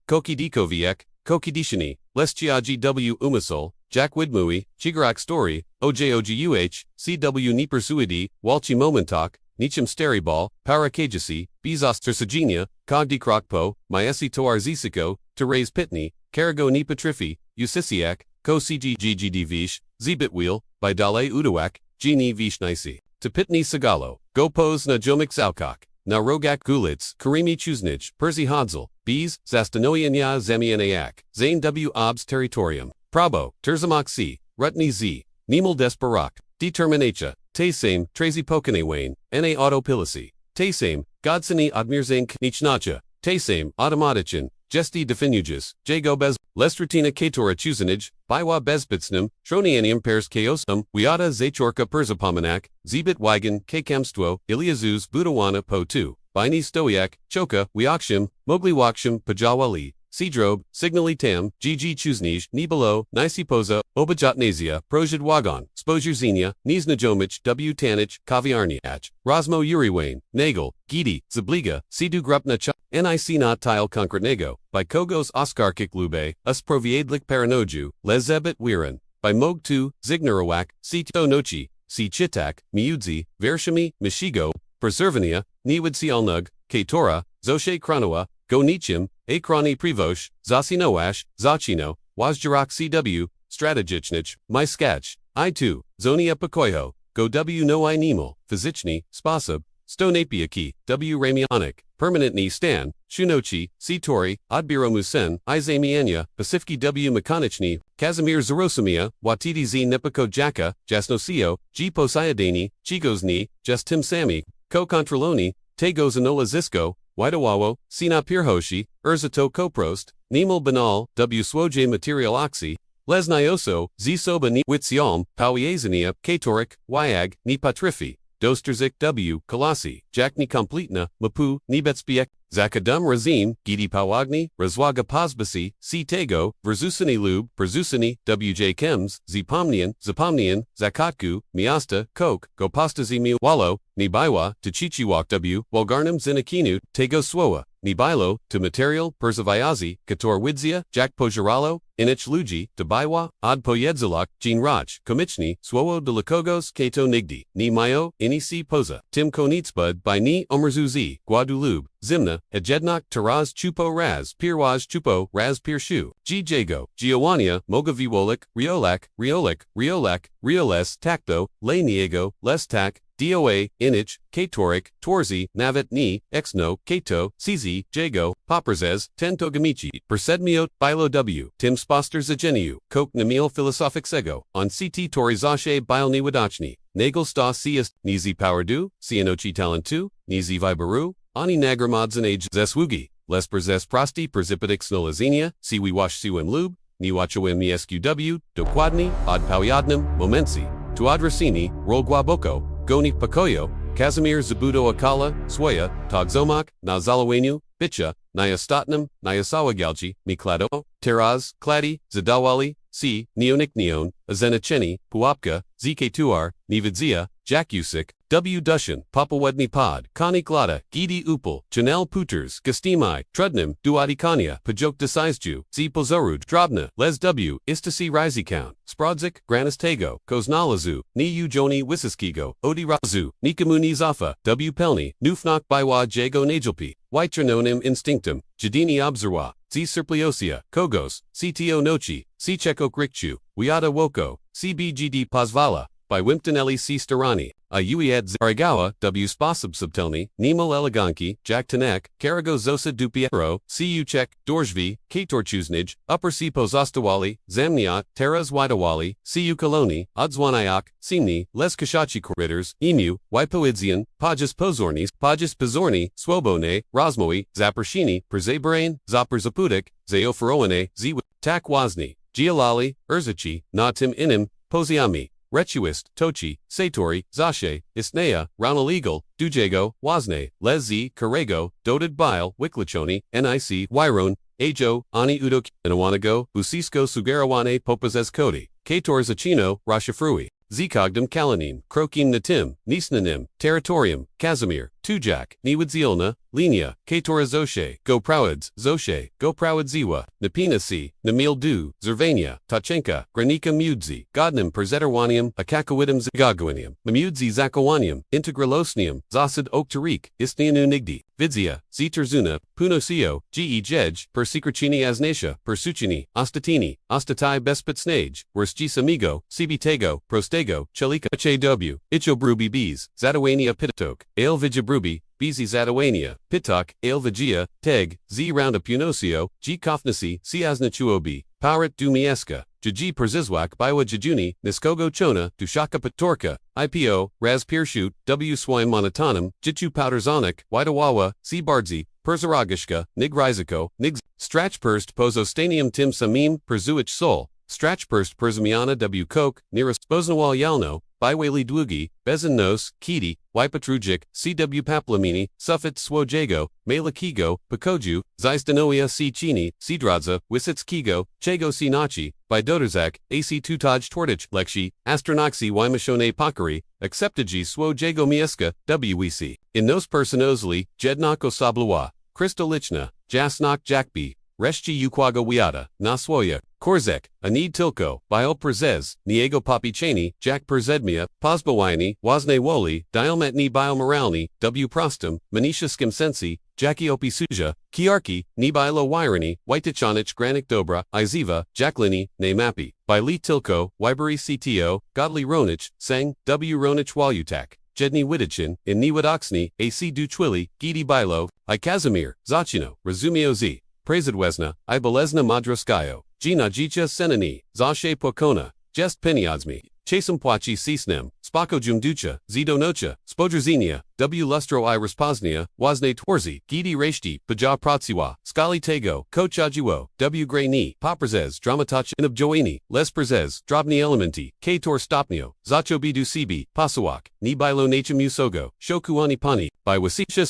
kokidikoviak, kokidishini, les chiaji w umasol, Jack Widmui, Chigarak Story, OJOGUH, CW Nipersuidi, Walchi Momentok, Nichim Steribal, Parakajasi, Bizos Tersaginia, Kogdi Krokpo, Maesi Toar Zisiko, Therese Pitney, Karago Nipatrifi, Usisiak, Ko CGGGD Vish, Zbitwheel, by Dale Udawak, Gini Vishnisi, Tipitni Sagalo, Gopos na Jomix Alkok, na Rogak Gulitz, Karimi Chuznich, Perzi Hodzal, Bees, Zastanoyanya Zemianayak, Zane W. Obs Territorium. Prabo, Terzamak C, Rutni Z, Nemel Desperak, Determinatia, Taysame, Trazy Pokane Wayne, Na Autopilisi, Taysame, Godsani Admirzane Knichnacha, Taysame, Automatichin, Gesti Definugus, Jago Bez, Lestratina Katora Chuzinij, Biwa Bezbitsnum, Shronianium Pers Chaosum, Wiata Zachorka Perzapomanak, Zebit Wagon, Kakamstvo, Iliazuz Budawana Po 2, Bini Stoyak, Choka, Wiakshim, Mogli Wakshim, Pajawali. Sidrobe, Signali Tam, GG Chuznij, Nibalo, Nisipoza, Obajatnazia, Projid Wagon, Spojurzenia, Niznajomich, W Tanich, Kaviarniach, Rosmo Uriwane, Nagel, Gidi, Zabliga, Sidu Grupna Ch, Nic Not Tile Concretnego, by Kogos Oskarkik Lube, Us Proviadlik Paranoju, Lezebit Wiran, by Mog 2, Zignarawak, C Nochi, C Chitak, Miudzi, Vershami, Mishigo, Preservania, Niwid Katora, Zoshe Kronoa, Go Nichim, Akrani Privosh, Zasinoash, Zachino, Wazjarak CW, Strategichnich, My Sketch, I2, Zonia Pakoyo, Go W No I Nemel, Fizichni, Spasab, Stonapiaki, W Ramionic, Permanentni Stan, Shunochi, Sitori, Adbiro Musen, Izamianya, Pasifki W Makonichni, Kazimir Zarosamia, Watiti Z Nipako Jaka, Jasnosio, G Posayadani, Chigozni, Justim Sami, Ko Contraloni, Tego Zanola Zisco, Widawawo, Sina Pirhoshi, Urzato Koprost, Nemel Banal, W Swoje Material Oxy, Les Nioso, Z Soba Ni Witsialm, Pawiazania, Katorik, Wyag, Ni Patrifi, dosterzik w, kolasi, jak niekompletna, mapu, niebezpiek, zakadum razim, gidi pałagni, rozwaga pozbasi, si tego, wzruszeni lub, przezwyciężeni, wj chems, zapomnian, zakotku, miasta, kok, gopastazimi, wallo, nibiwa, tchichiwak w, walgarnum zinakinu, tego swoa, nibilo, to material, przezwyciężenie, kator widzia, jak pożeralo, inich ludzi, tabiwa, od poyedzalak, jean rach, komichni, swowo de lakogos, kato nigdi, ni mayo, inisi poza, tim konitsbud, by ni omrzuzi, guadulub, zimna, ejednak taraz chupo raz, pirwaz chupo, raz pirshu, jago, giovannia, mogaviwolik, riolak, rioles, tacto, le niego, les tac, doa, inich, katorik, torzi, navet ni, exno, kato, cz, jago, poprzez, tentogamichi, persedmiot, bilo w, tim sposter zageniu, kok namil filosoficzego, on ct tori zashe bilni wadachni, nagel sta siest, nizi powerdu, sianochi talentu, nizi vibaru, ani nagramadzenage zeswugi, les perzes prosti perzipitic snolazinia, siwi wash siwim lub, ni wachowim esqw, dokładni, od powiadnym, momenci, tu adresini, rol guaboko, goni pakoyo, Kazimir Zabudo Akala, Swoya, Togzomak, na Zalawenu, Bicha, Nyastatnam, Nyasawagalji, Miklado, Teraz, Kladi, Zadawali, C, Neonikneon, Azenacheni, Puapka, ZK2R, Nividzia, Jakusik, W. Dushan, Papawedni Pod, Kani Glada, Gidi Upal, Chanel Puters, Gastimai, Trudnim, Duadikania, Pajok Desizju, Z. Pozorud, Drobna, Les W. Istasi Rizikount, Sprodzik, Granistego, Koznalazu, Ni Ujoni Wisiskigo, Odi Razu, Nikamuni Zafa, W. Pelni, Nufnak Biwa Jago Najalpi, Whitranonim Instinctum, Jadini Obzerwa, Z. Serpliosia, Kogos, CTO Nochi, C. Chekok Rikchu, Wiata Woko, CBGD Pozvala, by Wimptonelli C. Starani, Ayuiet Zarigawa, W. Spasib Subtelni, Nemo Eleganki, Jack Tanek, Karago Zosa Dupiero, C. Uchek, Dorzvi, Katorchuznij, Upper C. Pozostawali, Zamniat, Teras Widawali, C. Ukoloni, Odzwanayak, Simni, Les Kashachi Corridors, Emu, Wipoidzian, Pajas Pozornis, Pajas Pozorni, Swobone, Rosmoi, Zapershini, Przebarain, Zapper Zapudik, Zaoferoane, Ziwa, Tak Wazni, Gialali, Urzachi, Natim Inim, Poziami. Rechuist, Tochi, Satori, Zashe, Isnea, Raunalegal, Dujago, Wazne, Lezi, Karego, Dotted Bile, Wiklachoni, Nic, Wyron, Ajo, Ani Udok, Inawanago, Busisco Sugarawane Popazes Kodi, Kator Zacino, Rashafrui, Zikogdom Kalanim, Krokim Natim, Nisnanim, Territorium, Kazimir, Tujak, Niwidzielna, Linia, Katora Zoshe, Go Prowids, Zoshe, Go Prowidziwa, Napina C, Namil Du, Zervania, Tachenka, Granika Mudzi, Godnim Perzeterwanium, Akakawidum Zagagwinium, Mamudzi Zakawanium, Integralosnium, Zasid Oktarik, Istnianu Nigdi, Vidzia, Ziterzuna, Punosio, Ge Jej, Persikrachini Aznasha, Persuchini, Ostatini, Ostatai Bespitsnage, Worstjis Amigo, Cibitego, Prostego, Chelika HAW, Ichobrubi Bees, Zadawania Pitatok, Ale Vijabrubi, Bizi Zadawania, Pitok, Ale Vigia, Teg, Z Rounda Punosio, G Kofnasi, Ciaznachuobi, Paurit Dumieska, Jaji Perzizwak Biwa Jajuni, Niskogo Chona, Dushaka Patorka, IPO, Raz Pirshut, W Swine Monotonum, Jitu Powderzonik, Widawawa, C Bardzi, Perzaragishka, Nig Riziko, Nig Strachpurst Pozostanium Tim Samim, Perzuich Sol, Strachpurst Perzamiana W Coke, Nearest Boznawal Yalno, Biwali Dwugi, Bezinnos, Kidi, Wipatrujic, CW Paplamini, Suffit Swojago, Malakigo, Pakoju, Zaizdanoia C Chini, Sidradza, Wisits Kigo, Chago C Nachi, Bidoterzak, AC Tutaj Tortich, Lekshi, Astronoxi Wimashone Pakari, Acceptagi Swojago Mieska, WEC. In nos personosli, Jednako Sabluwa, Kristolichna, Jasnok Jakbi, Reshchi Ukwaga Wiata, Naswoya, Korzek, Anid Tilko, Bio Perzez, Niego Papichani, Jack Perzedmia, Pozbawini, Wazne Woli, Dialmetni Biomoralni, W Prostum, Manisha Skimsensi, Jackie Opi Suja, Kiarki, Nibilo Wyrani, Whitechonich Granik Dobra, Iziva, Jacklini, Namapi, by Lee Tilko, Wyberi CTO, Godly Ronich, Sang, W Ronich Walutak. Jedni Widichin, in Niwadoxni, AC Duchwili, Gidi Bilo, I Kazimir, Zachino, Razumio Z. Prezidwesna, I Belezna Madroskayo, Gina Jicha Senani, Zashe Pokona, Jest Peniodzmi, czasem płaci cisnem, spokojum ducha, zido nocha, spodrzenia, w lustro I rozpoznania, łazne tworzy, gidi reszti, baja praciwa, skali tego, kochadziło, w gray ni, poprzez, dramatyczne inobjoini, les przez, drobni elementi, kator stopnio, zachobidu sibi, pasawak, ni bilo nachem usogo, shokuani pani, by wasisha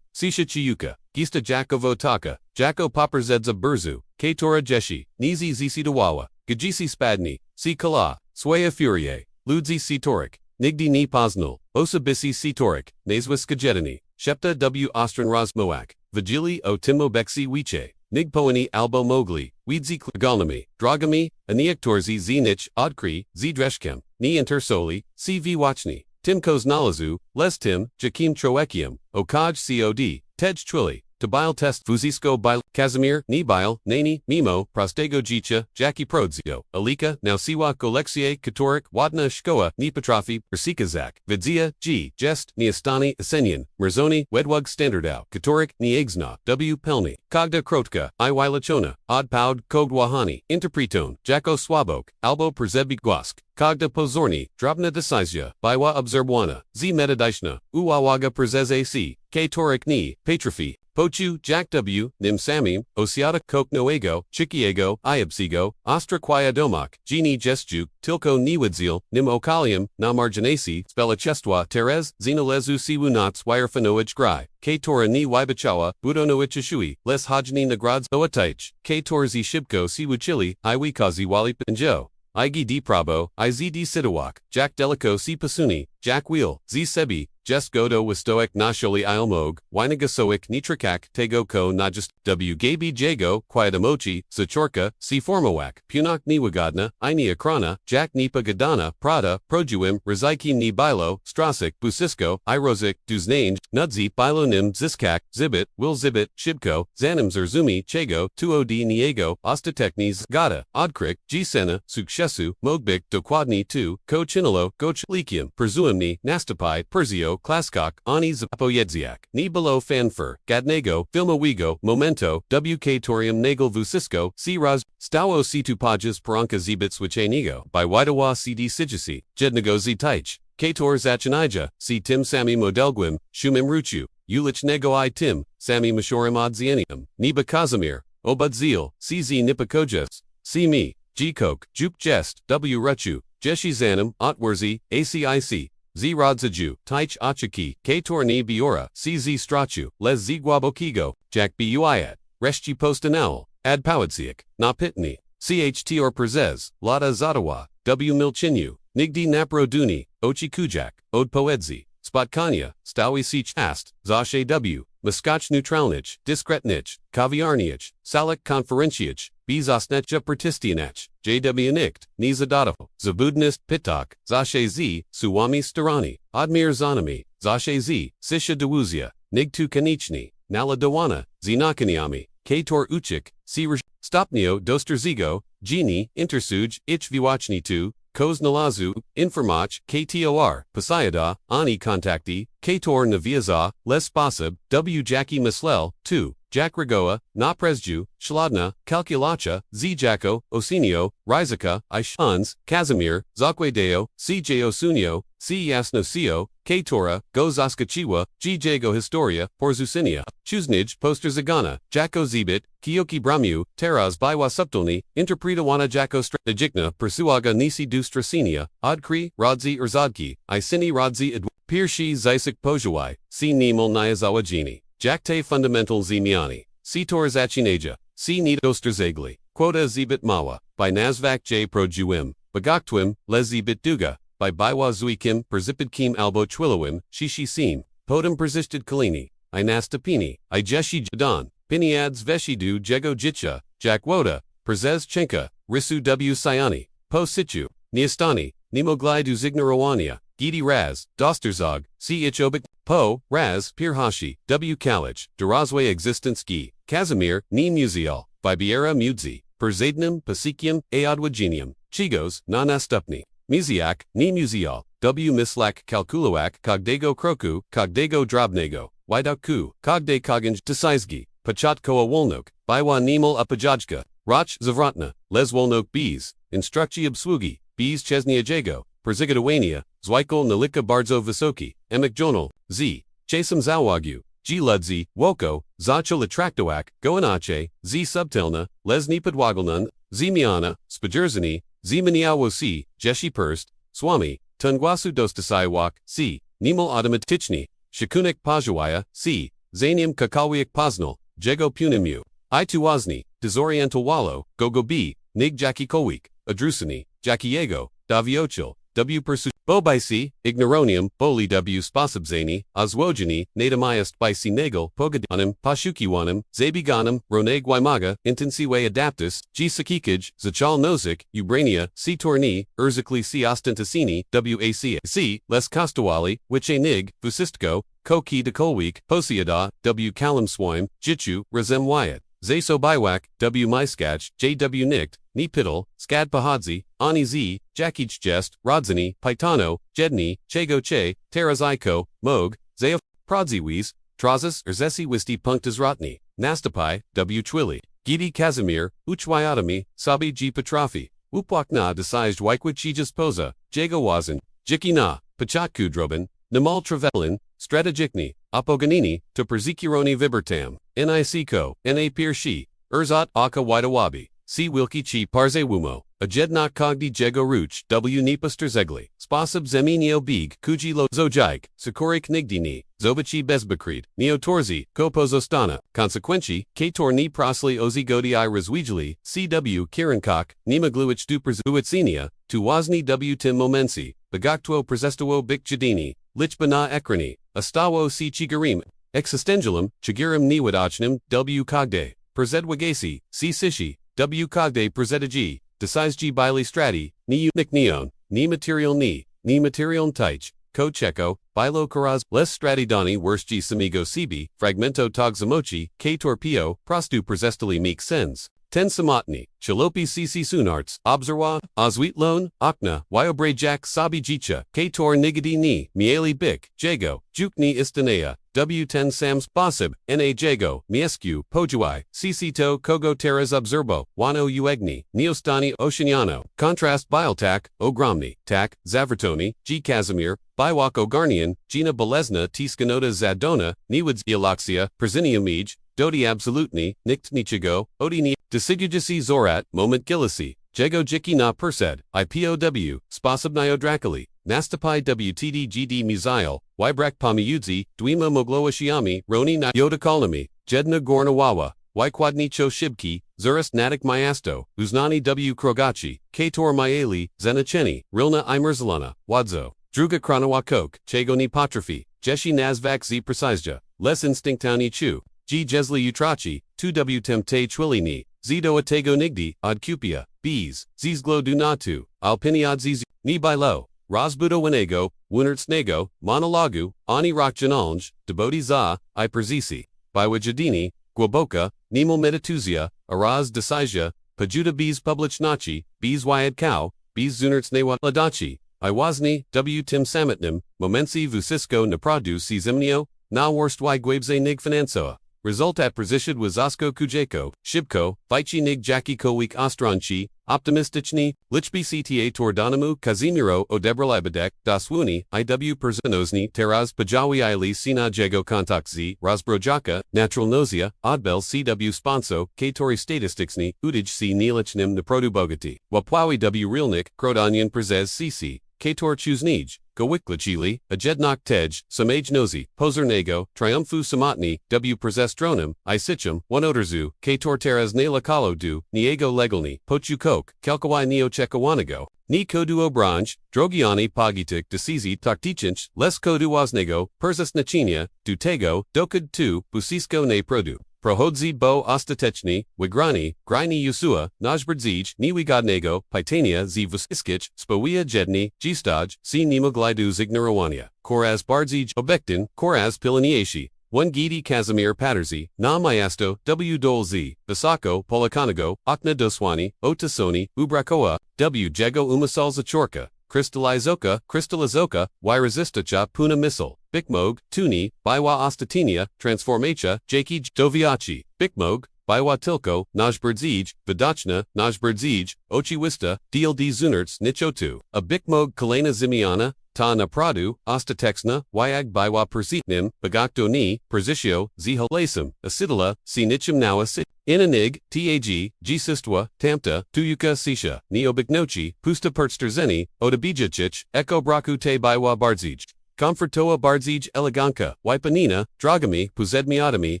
sisha chiyuka, gista jakovo taka, jako poprzedza burzu, katora jeshi, nizi zisi dawawa, gajisi spadni, si kala, swaya furie, ludzi sitorik, nigdi ni poznal, osabisi sitorik, nazwis skajetani, shepta w ostran rozmoak, vigili o timo beksi wiche, nigpoani albo mogli, widzi klagalnami, dragami, aniaktorzi zinich, odkrył, dreshkem, ni intersoli, cv watchni, timkos nalazu, les tim, jakim troekium, okaj cod, tej trili, Tabil test fuzisko bil, Kazimir, ni bil, nani, mimo, prostego jicha, jaki prodzio, alika, nausiwa koleksie, katorik, wadna shkoa, ni patrafi, persikazak, vidzia, jest, ni astani, asenyan, merzoni, wedwug standardau, katorik, ni egzna, w pelni, kogda krotka, I wilachona, od poud, kogwahani, interpreton, jako swabok, albo przebik głask. Kogda pozorni, drobna decisja, bywa obserwana, z metadishna, uwawaga przeze c, katorik ni, patrafi, Pochu, Jack W, Nim Samim, Osiata Kok Noego, Chikiego, Iabsigo, Ostra Quiadomak, Gini Jestjuk, Tilko Niwidzil, Nim Okalium, Namarjanasi, Spelachestwa, Terez, Xenolezu Siwunats Wirefanoij Grai, Katora Ni Wibachawa, Budonoichishui, Les Hajni Nagrads Oataich, Katorzi Shibko Siwuchili, Iwikazi Walip Njo. Igi D Prabo, IZD Sidawak, Jack Delico C Pasuni, Jack Wheel, Z Sebi, Jest Godo Wistoic Nasholi Ilmog, Winigasoic Nitrakak, Tego Ko Najust, W Gabi Jago, Quietamochi, Zachorka, C Formowak, Punak Niwagadna, Ini Akrana, Jack Nipa Gadana, Prada, Projuim, Riziki Ni Bilo, Strasik, Busisko, Irozik, Duznange, Nudzi, Bilonim, Ziskak, Zibit, Will Zibit, Shibko, Zanim Zerzumi, Chego, 2OD Niego, Ostateknis, Gata, Odkrył, Gsena, Sukcesu, Mogbik, Dokładni 2, Ko Chinalo, Goch Likium, Perzuimni, Nastapai, Perzio, Klaskok, Ani Zapoyedziak, Ni Below Fanfer, Gadnego, Filmowigo, Momento, WK Torium Nagel Vusisko, C Raz, Stawo C Tupajas Paranka Zibit Swachenigo, by Widawa CD Sigisi, Jednego Z Taich, Kator Zachanija, C Tim Sami Modelguim, Shumim Ruchu, Ulich Nego I Tim, Sami Mashorim Odzienium, Niba Kazimir, Obudzil, CZ Nipakojas, C Me, G Coke, Jup Jest, W Ruchu, Jeshi Zanim, Otwerzi, ACIC, Z Rodzaju, Taich Achaki, Kator Ni Biora, CZ Strachu, Les Z Guabokigo, Jack Buiat, Reshchi Postanal, Ad Powadziak, Na Pitni, CHT or Przez, Lada Zadawa, W Milchinu, Nigdi Naproduni, Ochi Kujak, Od Poedzi, Spotkania, Stawi Sich Ast, Zashe W, Muskach Neutralnich, Diskretnich, Kaviarnich, Salik Konferenciach, Bizosnetja Pertistianach, JW Nikt, Nizadado, Zabudnist Pitak, Zashe Z, Suwami Starani, Admir Zanami, Zashe Z, Sisha Dawuzia, Nigtu Kanichni, Nala Dawana, Zinakaniami, Kator Uchik, Siraj, Stopnio Dosterzigo, Gini, Intersuj, Ich Viwachni 2, Koz Nalazu, Informach, KTOR, Pasayada, Ani Kontakti, Kator Naviaza, Les Spasib, W Jackie Mislel, 2, Jack Rigoa, Naprezju, Shladna, Calculacha, Z Jacko, Osinio, Rizika, Ishans, Kazimir, Zakwedeo, CJ Osunio, C Yasnosio, Katora, Go Zaskachiwa, G Jago Historia, Porzucenia, Chuznij, Poster Zagana, Jacko Zibit, Kiyoki Bramu, Teraz Biwa Subtolni, Interpretawana Jacko Strategicna, Persuaga Nisi Dustrasinia, Odkrył, Rodzi Erzadki, Isini Rodzi Ed, Pirshi Zisik Pojawai, C Nimel Nyazawa Gini. Jakte Fundamental Zimiani, Sitor Zachinaja, C Nita Osterzagli, Quota Zibit Mawa, by Nazvak J Projuim, Bagaktwim, Les Zibit Duga, by Biwa Zuikim, Perzipid Kim Albo Twilowim, Shishi Sim, Podem Persisted Kalini, Inastapini, Ijeshi Jadan, Piniads Veshidu Jego Jitcha, Jakwoda, Przez Chenka, Risu W Sayani, Po Situ, Niastani, Nimoglai du Zignarowania, Gidi Raz, Dosterzog, C Ichobik, Po, Raz, Pirhashi, W Kalij, Durazwe Existenski, Kazimir, Ni Musial, Bibiera Mudzi, Perzadnim, Pasikium, Aodwagenium, Chigos, Nanastupni, Miziak, Ni Musial, W Mislak Kalkulowak, Kogdego Kroku, Kogdego Drobnego, Widoku, Kogde Koganj Desaizgi, Pachatkoa Wolnok, Biwa Nimel Upajajka, Roch Zavrotna, Les Wolnok Bees, Instrukci Obsługi, Bees Chesnia Jago, Przygotowania, Zwykle Nalika Bardzo Wysoki, Emekjonal, Z. Czasem Załogu, G. Ludzi, Woko, Zacho Latraktoak, Goanache, Z. Subtelna, Lesni Podwagelnun, Zmiana, Spajrzani, Zmieniło C. Jeshi Perst, Swami, Tungwasu Dostasaiwak, C. Niemal Automatyczny, Shakunik Pajawaya, C. Zanium Kakalwiak Poznal, Jego Punimiu, I Tuwazni, Dezoriental Wallo, Gogo B. Nig Jaki Kolwik, Odrzucone, Jakiego, Daviochil, W. Persu, Bobisi, Ignoronium, Boli W. Spasabzani, Ozwojani, Nadamayast Bisi Nagel, Pogadanim, Pashukiwanim, Zabiganum, Roneg Wymaga, Intensiwe Adaptus, G. Sakikij, Zachal Nozik, Ubrania, C. Torni, Urzikli C. Ostentasini, WAC, C. Les Kostawali, Wiche Nig, Fusistko, Koki de Kolwik, Posiada, W. Kalamswime, Jichu, Razem Wyatt. Zaso Biwak, W. Myskach, J.W. Nikt, Ni Piddle, Skad Pahadzi, Ani Z, Jakij Jest, Rodziny, Paitano, Jedni, Chego Che, Teraziko, Moog, Zayaf, Prodziwiz, Trazas, Erzesi Wisti Punktazratni, Nastapai, W. Twili, Gidi Kazimir, Uchwyatami, Sabi G. Petrafi, Upwakna Desized Wykwachijas Poza, Jago Wazan, Jiki Na, Pachak Kudrobin, Namal Travelin, Strategikni, Apoganini, to Perzikironi Vibertam, Nicco, Na Pirshi, Urzat Aka Widawabi, C. Wilki Chi Parze Wumo, Ajednak Kogdi Jego Ruch, W. Nipasterzegli, Spasab Zeminio Big, Kuji Lo Zojike, Sikorik Nigdini, Zobachi Bezbakrid, Neotorzi, Kopozostana, Consequenti, Kator Ni Prosli Ozigodi I Razwijli, CW Kirankok, Nimagluich Duperzuitsinia, Tuwazni W. Tim Momensi, Bagaktwo Prezestowo Bik Jadini, Lichbana Ekrani, Astawo C. Chigarim, Existengelum, Chigirim Niwadachnim, W. Kogde, Prezedwagasi, C. Sishi, W. Kogde Prezedagi, Desizgi Bili Strati, Ni Nik Neon, Ni Material Teich, Ko Cheko, Bilo Karaz, Les Stratidani Worstgi Samigo Sibi, Fragmento Togzamochi, K. Torpio, Prostu Prezestali Meek Sens. Ten Samotni, Chalopi Cc Sunarts, Obserwa, Ozwitlone, Akna, Wyobre Jack Sabi Jicha, Kator Nigadi Ni, Mieli Bik, Jago, Jukni Istanea, W10 Sams Basib, Na Jago, Miescu, Pojuai, Cc Kogo Teras Obserbo, Wano Uegni, Neostani Oceaniano, Contrast Bialtak, Ogromni, Tak, Zavrtoni, G. Casimir, Biwak Ogarnian, Gina Belezna Tiskanota Zadona, Niwads Eloxia, Prziniamij, Dodi Absolutni, Nikt Nichigo, Odini, Desigujisi Zorat, Moment Gilisi, Jego Jiki Na Persed, IPOW, Spasabnio Drakali, Nastapai WTD GD Muzail, Wybrak Pamiudzi, Dwima Mogloashiami, Roni Na Yodakalnami, Jedna Gornawawa, Wykwadni Cho Shibki, Zurist Nadik Mayasto, Uznani W. Krogachi, Kator Maeli, Zenacheni, Rilna Imerzalana, Wadzo, Druga Kronawakok, Chegoni Patrafi, Jeshi Nazvak Z Precisja, Les Instinctani Chu, G. Jesli Utrachi, 2W Temte Twilini, Zido Atego Nigdi, Odkupia, Bees, Zizglo Dunatu, Alpiniadziz, Ni Bilo, Rosbudo Winego, Wunertsnego, Monologu, Ani Rokjanalj, Debodi Za, I Perzisi, Biwajadini, Gwaboka, Nimel Metatuzia, Araz Desizja, Pajuda Bees Publichnachi, Bees Wyad Cow, Bees Zunertsnewa Ladachi, Iwazni, W. Tim Samitnim, Momensi Vusisko Napradu C. Zimnio, Na Worst Y Gwabze Nig Finansoa. Result at Prezishid was Osko Kujeko, Shibko, Vici Nig Jaki Kowik Ostranchi, Optimistichni, Lichbi Cta Tordanamu, Kazimiro, Odebralibadek, Daswuni, IW Perzanosni, Teraz Pajawi Ili Sina Jego Kontakzi, Razbrojaka, Natural Nausea, Odbel CW Sponso, Katori Statisticsni, Udij C. Nilichnim Naprodu Bogati, Wapwawi W. Realnik, Krodanyan Prezez CC, Kator Chuznij, Gowiklachili, Ajednok Tej, Samaj Nozi, Pozernego, Triumphu Samotni, W. Prezestronim, Isichum, Onoderzu, Kator Teras Nalakalo Du, Niego Legalni, Pochukok, Kelkawai Neochekawanago, Ni Koduo Branj, Drogiani Pagitik Desizi Taktichinch, Les Koduwaznego, Perzas Nachinia, Dutego, Dokad Tu, Busisko Ne Produ. Prohodzi Bo Ostatechni, Wigrani, Grini Yusua, Najbrdzij, Niwigodnego, Pitania Z Vusiskich, Spowia Jedni, Gstoj, C. Nimoglidu Zignarowania, Koraz Bardzij, Obektin, Koraz Pilaniashi, 1 Gidi Kazimir Paterzi, Na Mayasto, W. Dolzi, Visako, Polakanago, Akna Doswani, Otasoni, Ubrakoa, W. Jego Umasal Zachorka, Crystallizoka, Wyrazistacha Puna Missile, Bikmog, Tuni, Biwa Ostatinia, Transformacha, Jaki Doviachi, Bikmog, Była tylko, nasz brdzij, widoczna, nasz brdzij, oczywista, dld zunerts nichotu. A bikmog kolejna zimiana, ta naprawdę, ostateczna, jak była persitnym, bagakto ni, persitio, zihalasim, asidala, si nichim nała sit. Inanig, tag, gsistwa, tamta, tuyuka sisha, neobiknochi, pusta pertsterzeni, odabijachich, eko braku te była bardzij. Komfortoa bardzij eleganka, wipanina, dragami, puzedmiatomi,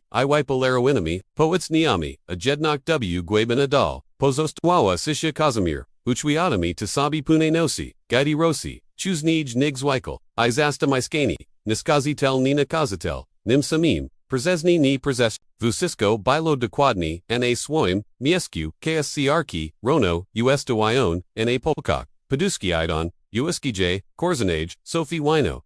I wipoleroinami, poets niami, a jednak w gwaben adal, pozostwała sisha kazimir, uchwiatomi tasabi pune nosi, gaidi rosi, chuznij nigs wikel, I zasta miskani, niskazitel nina kazitel, nim samim, przezny ni przez, wszystko bilo dokładnie, na swoim, miejscu, kscrki, rono, usdowion, na polkach, paduski idon, uskj, korzonage, Sophie wino,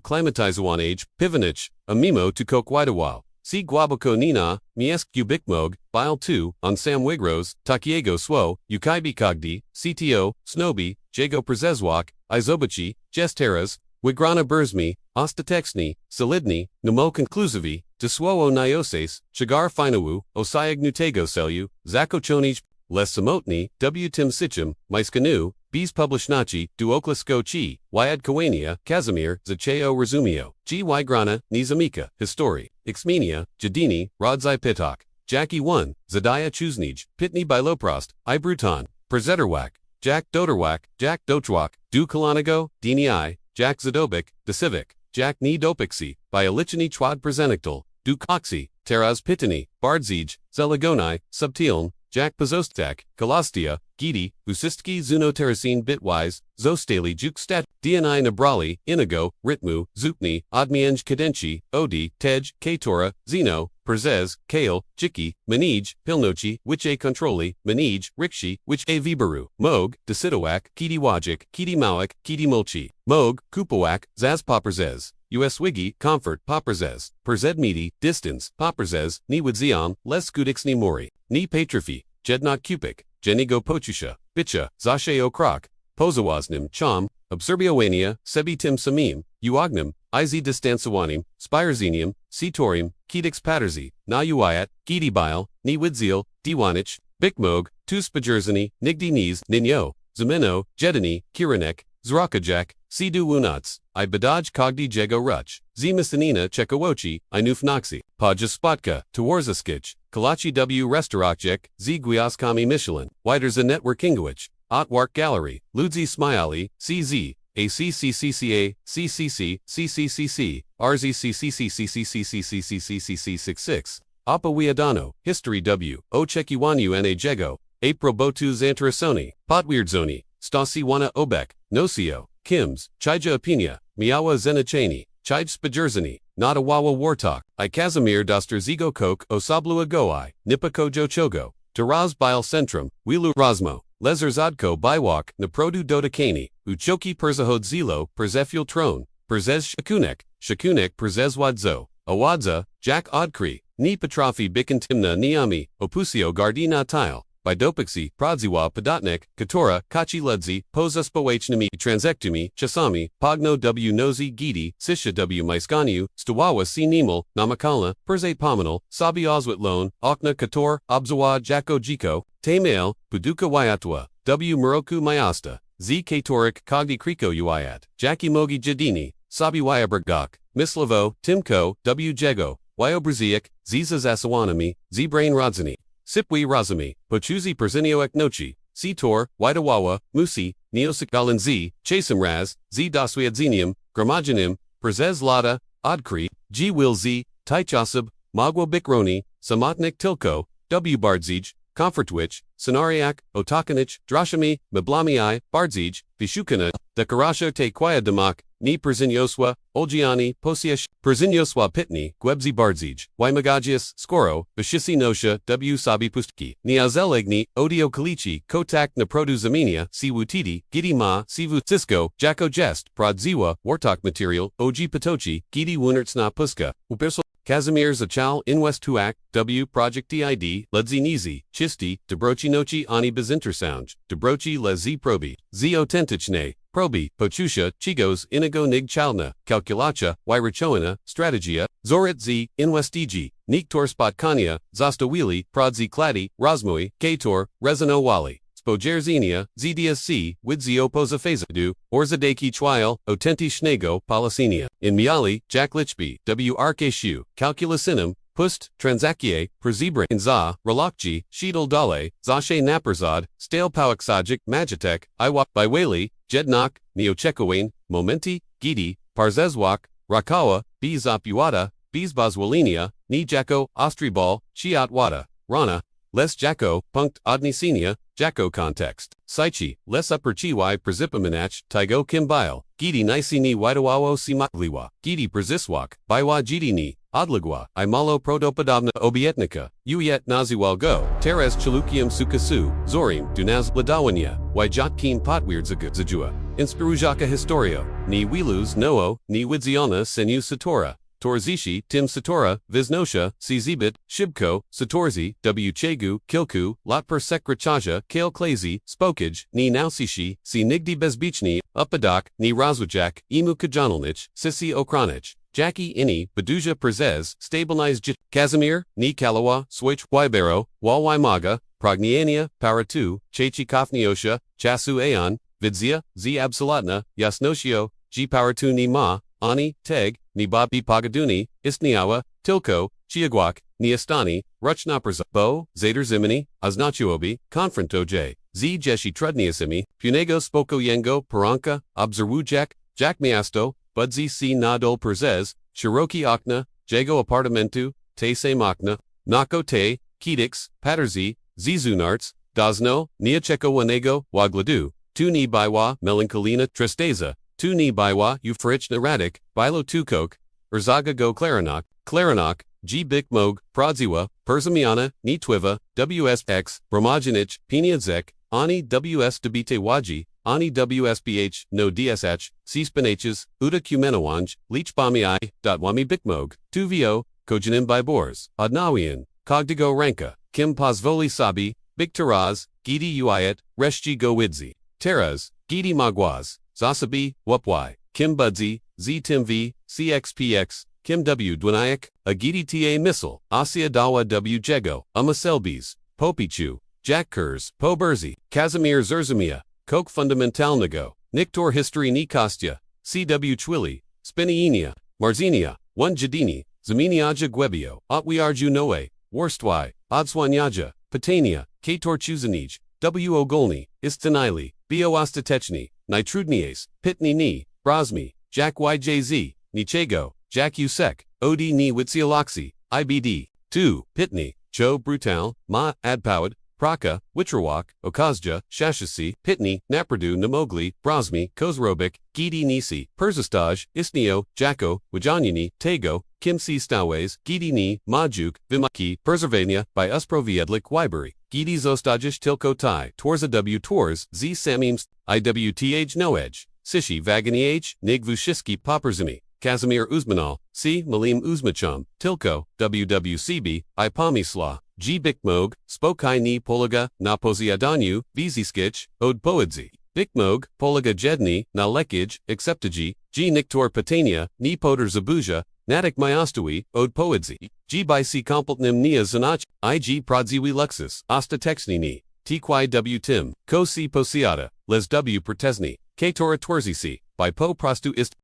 klimatizowaniage, pivanich, a mimo tu kok widawal. Si głęboko nina, miejscu bikmog, bile 2, on sam wigros, takiego swo, ukaibi kogdi, cto, snobi, jego przezwak, izobachi, gesteras, wigrana burzmi, ostateczni, solidni, nemo conclusivi, doswoo nioses, chigar finawu, osiagnutego celu, zakończeniem, les samotni, tym sichim, miskanu, B's publishnaci, duoklasko chi, Wyadkowania, Kazimir, Zaceo Rozumio, G. Wygrana, Nizamika, Historie, Xmenia, Jadini, Rodzai Pitok, Jackie 1, Zadaya Chuznij, Pitni Biloprost, I Bruton, Prezeterwak, Jack Doderwak, Jack Dochwak, Du Kalanago, Dini I, Jack Zadobik, Desivic, Jack Ni Dopixi, Biolichini Chwad Prezenictal, Du Koxi, Teraz Pitini, Bardzij, Zelagonai, Subtiln, Jack Pozostak, Kolostia, Gidi, Usistki Zuno Terracine Bitwise, Zostali Jukstat, Dni Nabrali, Inigo, Ritmu, Zupni, Admienge Kadenchi, Odi, Tej, Katora, Zeno, Przez, Kale, Jiki, Manij, Pilnochi, Wiche Controli, Manij, Rikshi, Wiche Vibaru, Mog, Desidowak, Kidi Wajik, Kidi Mawik, Kidi Mulchi, Mog, Kupawak, Zaz Poperzez. Wigi, Comfort, Poperzez, Perzedmidi, Distance, Poperzez, Ni Widziam, Les Skudix Ni Mori, Ni Patrifi, Jednot Kupik, Jenigo Pochusha, Bicha, Zashe Okrok, Pozawaznim, Chom, Obserbiowania, Sebi Tim Samim, Uognim, Iz Distansawanim, Spirerzenium, Citorium, Kedix Paterzi, Na Uiat, Gidi Bile, Ni Widziel, Diwanich, Bikmog, Tuspajerzani, Nigdi Niz, Ninyo, Zimeno, Jedini, Kiranek, Zrakajak, Sidu Wunats, I Badaj Kogdi Jego Ruch, Zimisanina Chekowochi, I Nufnoxi, Pajaspotka, Tawarzaskich, Kalachi W Restauracjek, Z Guyaskami Michelin, Widers a Networkingwich, Otwark Gallery, Ludzi Smiali, CZ, ACCCCA, CCC, CCCC, RZCCCCCCCCCCCC66, Apa Wiadano, History W, Ochekiwanu Na Jego, April Botu Zantarasoni, Potwierdzoni, Stasi Wana Obek, Nosio, Kims, Chija Opinia, Miawa Zenachani, Chij Spajerzani, Nadawawa Wartok, I Kazimir Doster Zigo Kok Osablua Goi, Nipako Jochogo, Taraz Bile Centrum, Wilu Rosmo, Lezer Zodko Biwak, Naprodu Dodakani, Uchoki Perzahod Zilo, Perzeful Tron, Perzez Shakunek Perzezwadzo, Awadza, Jack Odkrył, Ni Petrofi Bikantimna Niami, Opusio Gardina Tile, Bidopixi, Pradziwa Podatnik, Katora, Kachi Ludzi, Pozuspoachnami Transectumi, Chasami, Pogno W Nozi Gidi, Sisha W Maiskanu, Stawawa C Nimal, Namakala, Perzate Pominal, Sabi Oswit Okna Kator, Obzawa Jako Jiko, Tamail, Puduka Wyatwa, W Muroku Mayasta, Z Katorik Kogdi Kriko Uiat, Jackie Mogi Jadini, Sabi Wyabergok, Mislavo, Timko, W Jego, Wyobraziak, Ziza Zasawanami, Z Brain Rodziny. Sipwi Razami, Pochuzi Perzinio Eknochi, Sitor, Widawawa, Musi, Neosikalan Z, Chasimraz, Z Daswiadzinium, Gramajanim, Przez Lada, Odkrył, G Will Z, Taichasab, Magwa Bikroni, Samotnik Tilko, W Bardzij, Komfortwich, Sonariak, Otakanich, Drashami, Miblami Bardzij, Vishukana, Dekarasha Te Kwaya Damak, Ni Perzinyoswa, Olgiani, Posiesh, Perzinyoswa Pitni, Gwebzi Bardzij, Wymagagius, Skoro, Vishisi Nosha, W Sabi Pustki, Niazelegni, Odio Kalichi, Kotak Naprodu Zaminia, Siwu Titi, Gidi Ma, Sivu Cisco, Jacko Jest, Pradziwa, Wartok Material, Oji Patochi, Gidi Wunertsna Puska, Upersal. Kazimir Zachal Inwest Huak, W Project DID, Ledzi Nizi, Chisti, Debrochi Nochi Ani Bezintersound, Debrochi Le Z Probi, Z Autentichne, probi, poczucia, chigos, inigo nig chalna, calculacja, wzruszające, strategia, zorit z, inwestigi, niektóre spotkania, zostawili, prodzy kladi, rozmoi, kator, rezonowali, spodzierzenia, zdsc, widzi opozafazadu, orzadeki chwile, autentycznego, polecenia. In miali, Jack Lichby, wrksu, calculusinem, pust, transakcie, przezwyciężenie za, relokci, shiedel dale, zashe naperzad, stale pałaksajic, magitek, iwak, bywali, jednak, nieoczekiwanym, momenti, gidi, parzezwak, rakawa, bizapuada, bizbazwalenia, ni jako, ostribal, chiatwada, rana, les jako, punkt odniesienia, jako context. Saichi, les upperchiwi prezipominach, tigo kimbile, gidi nisini widowawo simakliwa, gidi preziswak, bywa gidi odligwa, imalo prodopodobna obietnika, uyet naziwalgo, teres chalukium sukcesu, zorim, dunaz ladawania, wijatkim potwierdzajua, inspirujące historie, ni wilus noo, ni widziana senu satora, torzishi, tim satora, viznosha, czibit, shibko, satorzi, wchegu, kilku, lot per sekrechaja, kale klazy, spokage, ni nausishi, si nigdy bezbichni, upadak, ni razwijak, imu kajanalnich, sisi okranich. Jackie ini, Baduja Prezes, Stabilize Jit, Kazimir, Ni Kalawa, Switch, Wybero, Walwymaga, Progniania, Paratu, Chechi Kofniosha, Chasu Aeon, Vidzia, Z Absolutna, Yasnoshio, G Paratu Ni Ma, Ani, Teg, Ni Babi Pagaduni, Istniawa, Tilko, Chiagwak, Niastani, Ruchnaperza, Bo, Zader Zimini, Aznachuobi, Confronto J, Z Jeshi Trudniasimi, Punego Spoko Yengo, Paranka, Obserwujak, Jack Miasto, Budzi C Nadol Perzez, Shiroki Okna, Jago Apartamentu, Te Se Makna, Nako Te, Kedix, Paterzi, Zizunarts, Dazno, Niacheko Wanego, Wagladu, Tu Ni Baiwa, Melancolina, Tristeza, Tu Ni Baiwa, Euphorich Naratic, Bilo Tukok, Urzaga Go Clarinok, G Bik Mog, Prodziwa, Perzamiana, Ni Twiva, WSX, Bromajanic, Piniadzek, Ani WS Debite Waji, Ani WSPH, no DSH, C Spinaches, Uda Kumenawanj, Leech Bami Wami Bikmog, Tuvio, Kojanim Bibors, Adnawian, Cogdigo Ranka, Kim Pozvoli Sabi, Big Taraz, Gidi Uayat, Reshji Go Widzi, Teraz, Gidi Magwaz, Zasabi, Wupwai, Kim Budzi, Z Timv, CXPX, Kim W Dwinayak, Agidi Ta Missile, Asia Dawa W Jego, Selbies, Popichu, Jack Kurz, Po Berzi, Kazimir Zerzumia, Koch Fundamentalnego, Niktor History ni Kostya, CW Chwili, Spinienia, Marzinia, 1 Jadini, Zaminiaja Gwebio, Otwiarju Noe, Worstwy, Odswanyaja, Patania, Kator Chuzanij, W Ogolni, Istinili, Bio Ostatechni, Nitrudnies, Pitni ni, Brosmi, Jack YJZ, Nichego, Jack Usek, Od ni Witsialoxi, IBD, 2, Pitni, Cho Brutal, Ma, Adpowed, Praka, Witrawak, Okazja, Shashasi, Pitni, Napradu Namogli, Brosmi, Kozrobik, Gidi Nisi, Perzistaj, Isnio, Jacko, Wajanyani, Tego, Kimsi Stawes, Gidi Ni, Majuk, Vimaki, Preservania, by Usproviedlik Wyberi, Gidi Zostajish Tilko Tai, Torza W Tors, Z Samims, IWTH Noedge, Sishi Vagani Nig Vushiski Popperzimi, Kazimir Uzmanal, C. Malim Uzmachum, Tilko, WWCB, Ipamisla, G. Bikmog, Spokai ni Poliga, na Poziadanu, Viziskich, Od Poedzi, Bikmog, Poliga Jedni, na Lekij, Exceptigi, G. Niktor Patania, ni Poder Zabuja, Natik Myastawi, Od Poedzi, G. By C. Kompletnim Nia Zanach, IG. Prodziwi Luxus, Ostatexni ni, Tqi W. Tim, Ko C. Posiata, Les W. Protesni, Katora Twerzici, by Po Prostu Ist,